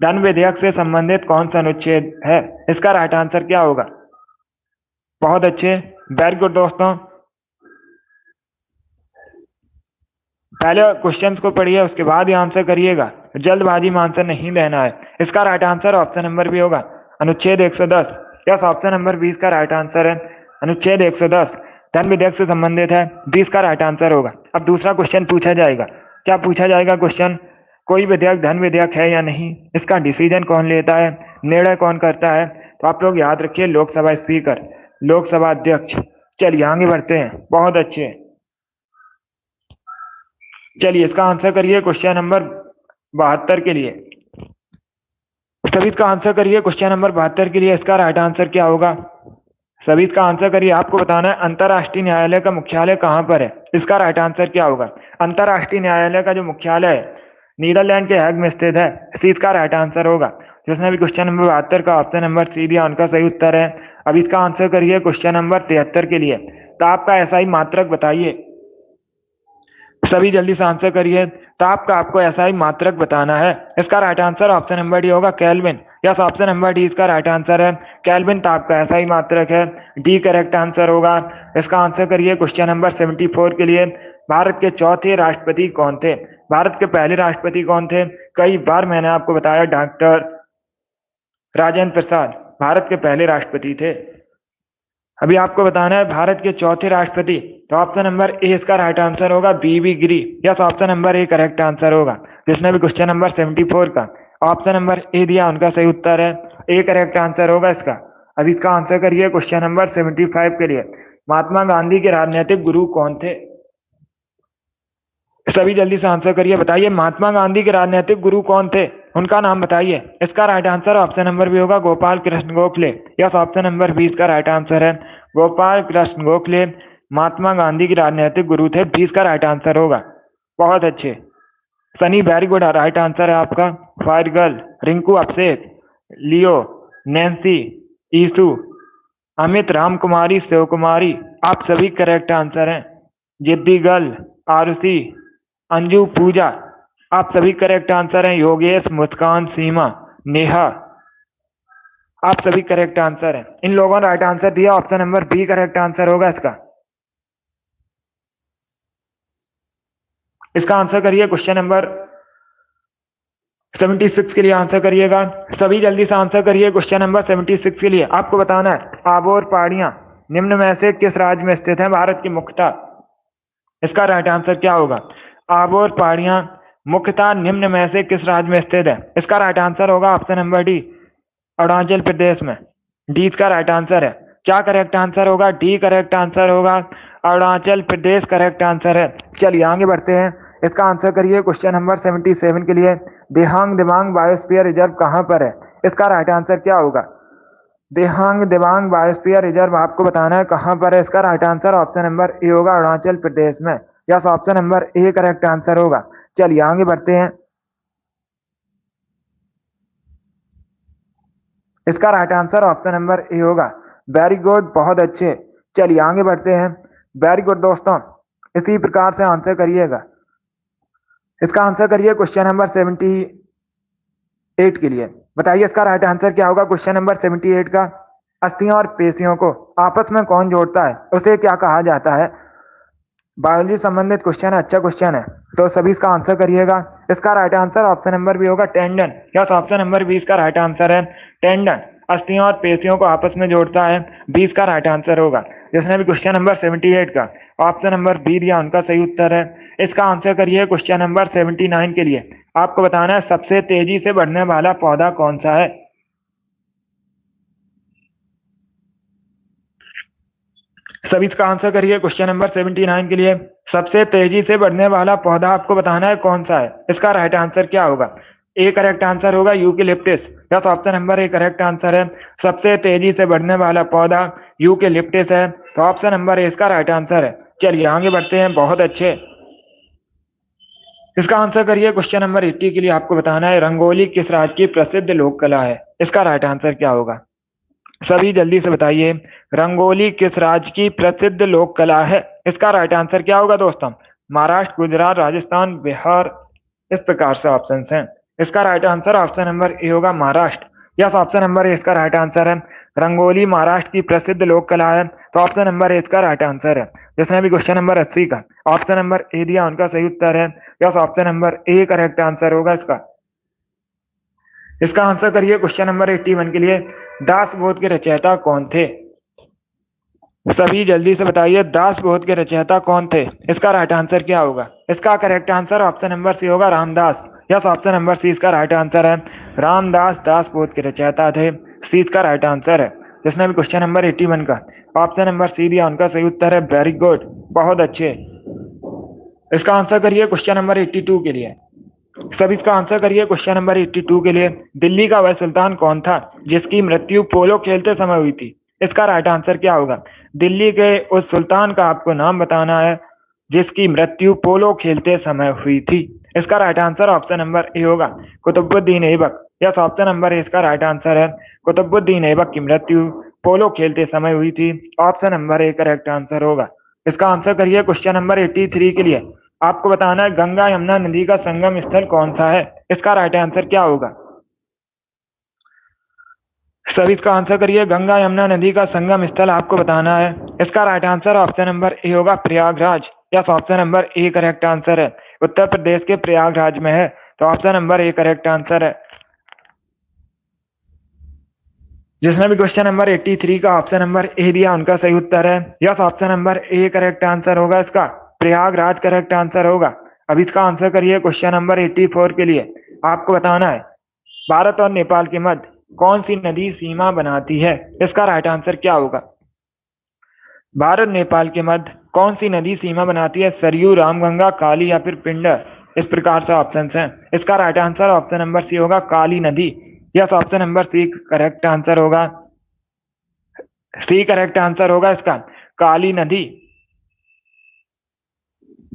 धन विधेयक से संबंधित कौन सा अनुच्छेद है। इसका राइट आंसर क्या होगा। बहुत अच्छे, वेरी गुड दोस्तों। पहले क्वेश्चंस को पढ़िए, उसके बाद ही आंसर करिएगा। जल्दबाजी में आंसर नहीं देना है। इसका right answer option number B होगा, अनुच्छेद 110। यस, ऑप्शन नंबर 20 का राइट आंसर है। अनुच्छेद 110 धन विधेयक से संबंधित है, 20 का राइट आंसर होगा। अब दूसरा क्वेश्चन पूछा जाएगा। क्या पूछा जाएगा क्वेश्चन। कोई विधेयक धन विधेयक है या नहीं, इसका डिसीजन कौन लेता है, निर्णय कौन करता है। तो आप लोग याद रखिए, लोकसभा स्पीकर, लोकसभा अध्यक्ष। चलिए आगे बढ़ते हैं। बहुत अच्छे। चलिए इसका आंसर करिए क्वेश्चन नंबर 72 के लिए। सभी इसका आंसर करिए क्वेश्चन नंबर 72 के लिए। इसका राइट आंसर क्या होगा। सभी इसका आंसर करिए। आपको बताना है अंतरराष्ट्रीय न्यायालय का मुख्यालय कहां पर है। इसका राइट आंसर क्या होगा। अंतरराष्ट्रीय न्यायालय का जो मुख्यालय है नीदरलैंड के हैग में स्थित है, सी इसका राइट आंसर होगा। जिसने भी क्वेश्चन नंबर 72 का ऑप्शन नंबर सी दिया उनका सही उत्तर है। अब इसका आंसर करिए क्वेश्चन नंबर 73 के लिए। ताप का ऐसा ही मात्रक बताइए। सभी जल्दी से आंसर करिए। ताप का आपको ऐसा ही मात्रक बताना है। इसका right answer option number D होगा, kelvin. Yes, option number D इसका राइट आंसर है। केल्विन ताप का ऐसा ही मात्रक है, डी करेक्ट आंसर होगा। इसका आंसर करिए क्वेश्चन नंबर 74 के लिए। भारत के चौथे राष्ट्रपति कौन थे। भारत के पहले राष्ट्रपति कौन थे। कई बार मैंने आपको बताया, डॉक्टर राजेंद्र प्रसाद भारत के पहले राष्ट्रपति थे। अभी आपको बताना है भारत के चौथे राष्ट्रपति, तो ऑप्शन नंबर ए इसका राइट आंसर होगा, VV Giri. Yes, option number A correct answer होगा। जिसने भी क्वेश्चन नंबर 74 का ऑप्शन नंबर ए दिया उनका सही उत्तर है। ए करेक्ट आंसर होगा इसका। अब इसका आंसर करिए क्वेश्चन नंबर 75 के लिए। महात्मा गांधी के राजनीतिक गुरु कौन थे। सभी जल्दी से आंसर करिए, बताइए महात्मा गांधी के राजनीतिक गुरु कौन थे। उनका नाम बताइए। इसका right answer option number B होगा Gopal Krishna Gokhale. Yes, option number B इसका राइट आंसर है। गोपाल कृष्ण गोखले महात्मा गांधी के राजनीतिक गुरु थे। 20 का राइट आंसर होगा। बहुत अच्छे Sunny, very good, right answer है आपका। फायर गर्ल, रिंकू, अभिषेक, लियो, नैन्सी, ईसु, अमित, राम कुमारी, शिव कुमारी, आप सभी करेक्ट आंसर हैं। जिद्दी गर्ल, आरुषि, अंजू, पूजा, आप सभी करेक्ट आंसर हैं। योगेश, मुस्कान, सीमा, नेहा, आप सभी करेक्ट आंसर हैं। इन लोगों ने राइट आंसर दिया। Option number B correct answer होगा इसका। इसका आंसर करिए। क्वेश्चन नंबर 76 के लिए आंसर करिएगा। सभी जल्दी से आंसर करिए क्वेश्चन नंबर 76 के लिए। आपको बताना है आबोर पहाड़ियां निम्न में से किस राज्य में स्थित है भारत की मुख्यतः। इसका राइट आंसर क्या होगा। आबोर पहाड़ियां मुख्यतः निम्न में से किस राज्य में स्थित है। इसका राइट आंसर होगा option number D, Arunachal Pradesh में। डी इसका राइट आंसर है। क्या करेक्ट आंसर होगा। डी करेक्ट आंसर होगा। अरुणाचल प्रदेश करेक्ट आंसर है। चलिए आगे बढ़ते हैं। इसका आंसर करिए क्वेश्चन नंबर 77 के लिए। देहांग दिबांग बायोस्फीयर रिजर्व कहां पर है। इसका राइट आंसर क्या होगा। देहांग दिबांग बायोस्फीयर रिजर्व आपको बताना है कहां पर है। इसका right answer option number A होगा, अरुणाचल प्रदेश में। Yes, option number A correct answer होगा। चलिए आगे बढ़ते हैं। इसका right answer option number A होगा। वेरी गुड, बहुत अच्छे। चलिए आगे बढ़ते हैं। वेरी गुड दोस्तों, इसी प्रकार से आंसर करिएगा। इसका आंसर करिए क्वेश्चन नंबर 78 के लिए। बताइए इसका राइट आंसर क्या होगा। क्वेश्चन नंबर 78 का, अस्थियों और पेशियों को आपस में कौन जोड़ता है, उसे क्या कहा जाता है। बायोलॉजी संबंधित क्वेश्चन है, अच्छा क्वेश्चन है, तो सभी इसका आंसर करिएगा। इसका right answer option number B होगा, tendon. Yes, option number B इसका राइट आंसर है। टेंडन अस्थियों और पेशियों को आपस में जोड़ता है। 20 का राइट आंसर होगा। जिसने भी क्वेश्चन नंबर 78 का ऑप्शन नंबर बी दिया उनका सही उत्तर है। इसका आंसर करिए क्वेश्चन नंबर 79 के लिए। आपको बताना है सबसे तेजी से बढ़ने वाला पौधा कौन सा है। सभी इसका आंसर करिए क्वेश्चन नंबर 79 के लिए। सबसे तेजी से बढ़ने वाला पौधा आपको बताना है कौन सा है। इसका राइट आंसर क्या होगा। ए करेक्ट आंसर होगा eucalyptus. Yes, option number A correct answer है। सबसे तेजी से बढ़ने वाला पौधा यूकेलिप्टिस है, तो ऑप्शन नंबर ए इसका राइट आंसर है। चलिए आगे बढ़ते हैं। बहुत अच्छे। इसका आंसर करिए क्वेश्चन नंबर 80 के लिए। आपको बताना है रंगोली किस राज्य की प्रसिद्ध लोक कला है। इसका राइट आंसर क्या होगा। सभी जल्दी से बताइए रंगोली किस राज्य की प्रसिद्ध लोक कला है। इसका राइट आंसर क्या होगा दोस्तों। महाराष्ट्र, गुजरात, राजस्थान, बिहार, इस प्रकार से ऑप्शन हैं। इसका right answer option number A होगा, Maharashtra. Yes, option number A इसका राइट आंसर है। रंगोली महाराष्ट्र की प्रसिद्ध लोक कला है, तो ऑप्शन नंबर ए इसका राइट आंसर है। जिसने भी क्वेश्चन नंबर 80 का ऑप्शन नंबर ए दिया उनका सही उत्तर है। Yes, option number A correct answer होगा इसका। इसका आंसर करिए क्वेश्चन नंबर 81 के लिए। दासबोध के रचयिता कौन थे। सभी जल्दी से बताइए दासबोध के रचयिता कौन थे। इसका राइट आंसर क्या होगा। इसका correct answer option number C होगा, Ramdas. Yes, option number C इसका राइट आंसर है। रामदास दासबोध के रचयिता थे। सी इसका राइट आंसर है। जिसने भी क्वेश्चन नंबर 81 का ऑप्शन नंबर सी दिया उनका सही उत्तर है। वेरी गुड, बहुत अच्छे। इसका आंसर करिए क्वेश्चन नंबर 82 के लिए। सब इसका आंसर करिए क्वेश्चन नंबर 82 के लिए। दिल्ली का वह सुल्तान कौन था जिसकी मृत्यु पोलो खेलते समय हुई थी। इसका राइट आंसर क्या होगा। दिल्ली के उस सुल्तान का आपको नाम बताना है जिसकी मृत्यु पोलो खेलते समय हुई थी। इसका right answer option number A होगा, Qutubuddin Aibak. Yes, option number A इसका राइट आंसर है। कुतुबुद्दीन ऐबक की मृत्यु पोलो खेलते समय हुई थी। Option number A correct answer होगा। इसका आंसर करिए क्वेश्चन नंबर 83 के लिए। आपको बताना है गंगा यमुना नदी का संगम स्थल कौन सा है। इसका राइट आंसर क्या होगा। सभी इसका आंसर करिए। गंगा यमुना नदी का संगम स्थल आपको बताना है। इसका right answer option number A होगा, Prayagraj. Yes, option number A correct answer है। उत्तर प्रदेश के प्रयागराज में है, तो option number A correct answer है। जिसने भी क्वेश्चन नंबर 83 का ऑप्शन नंबर ए दिया उनका सही उत्तर है। Yes, option number A correct answer होगा इसका। प्रयागराज करेक्ट आंसर होगा। अब इसका आंसर करिए क्वेश्चन नंबर 84 के लिए। आपको बताना है भारत और नेपाल के मध्य कौन सी नदी सीमा बनाती है। इसका राइट आंसर क्या होगा। भारत नेपाल के मध्य कौन सी नदी सीमा बनाती है। सरयू, रामगंगा, काली या फिर पिंडर। इस प्रकार से ऑप्शन हैं। इसका right answer option number C होगा काली नदी। Yes, option number C correct answer होगा। सी करेक्ट आंसर होगा इसका, काली नदी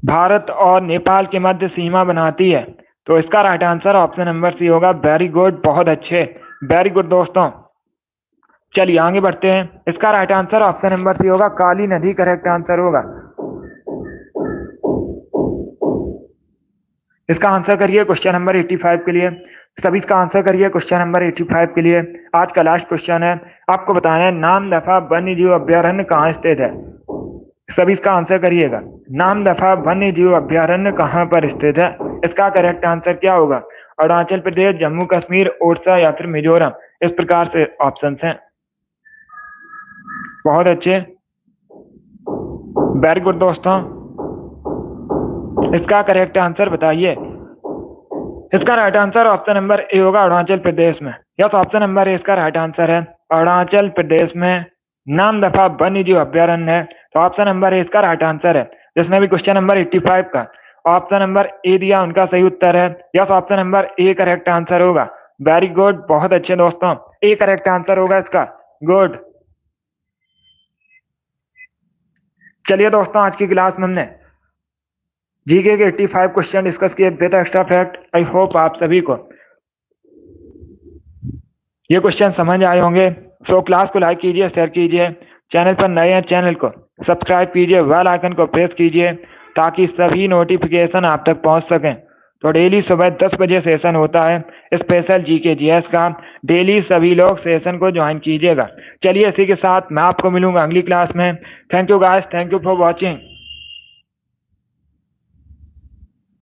भारत और नेपाल के मध्य सीमा बनाती है। तो इसका right answer option number C होगा। वेरी गुड, बहुत अच्छे, वेरी गुड दोस्तों। चलिए आगे बढ़ते हैं। इसका right answer option number C होगा, काली नदी करेक्ट आंसर होगा। इसका आंसर करिए क्वेश्चन नंबर 85 के लिए। सभी इसका आंसर करिए क्वेश्चन नंबर 85 के लिए। आज का लास्ट क्वेश्चन है, आपको बताना है नामदफा वन्य जीव अभ्यारण्य कहाँ स्थित है। सभी इसका आंसर करिएगा। नामदफा वन्य जीव अभ्यारण्य कहाँ पर स्थित है। इसका करेक्ट आंसर क्या होगा? अरुणाचल प्रदेश, जम्मू कश्मीर, ओडिशा या फिर मिजोरम। इस प्रकार से ऑप्शन हैं। बहुत अच्छे, वेरी गुड दोस्तों। इसका करेक्ट आंसर बताइए। इसका right answer option number A होगा, अरुणाचल प्रदेश में। यस, ऑप्शन नंबर ए इसका राइट आंसर है। अरुणाचल प्रदेश में नामदफा वन्य जीव अभ्यारण्य है। तो ऑप्शन नंबर ए इसका राइट आंसर है। जिसने भी क्वेश्चन नंबर 85 का ऑप्शन नंबर ए दिया उनका सही उत्तर है। Yes, option number A correct answer होगा। वेरी गुड, बहुत अच्छे दोस्तों, ए करेक्ट आंसर होगा इसका। गुड। चलिए दोस्तों, आज की क्लास में हमने जीके के 85 क्वेश्चन डिस्कस किए with extra fact. I hope आप सभी को ये क्वेश्चन समझ आए होंगे। सो क्लास को लाइक कीजिए, शेयर कीजिए। चैनल पर नए हैं, चैनल को सब्सक्राइब कीजिए, बेल आइकन को प्रेस कीजिए ताकि सभी नोटिफिकेशन आप तक पहुंच सकें। तो डेली सुबह 10 बजे सेशन होता है स्पेशल जीके जीएस का। डेली सभी लोग सेशन को ज्वाइन कीजिएगा। चलिए इसी के साथ मैं आपको मिलूंगा अगली क्लास में। Thank you guys, thank you for watching.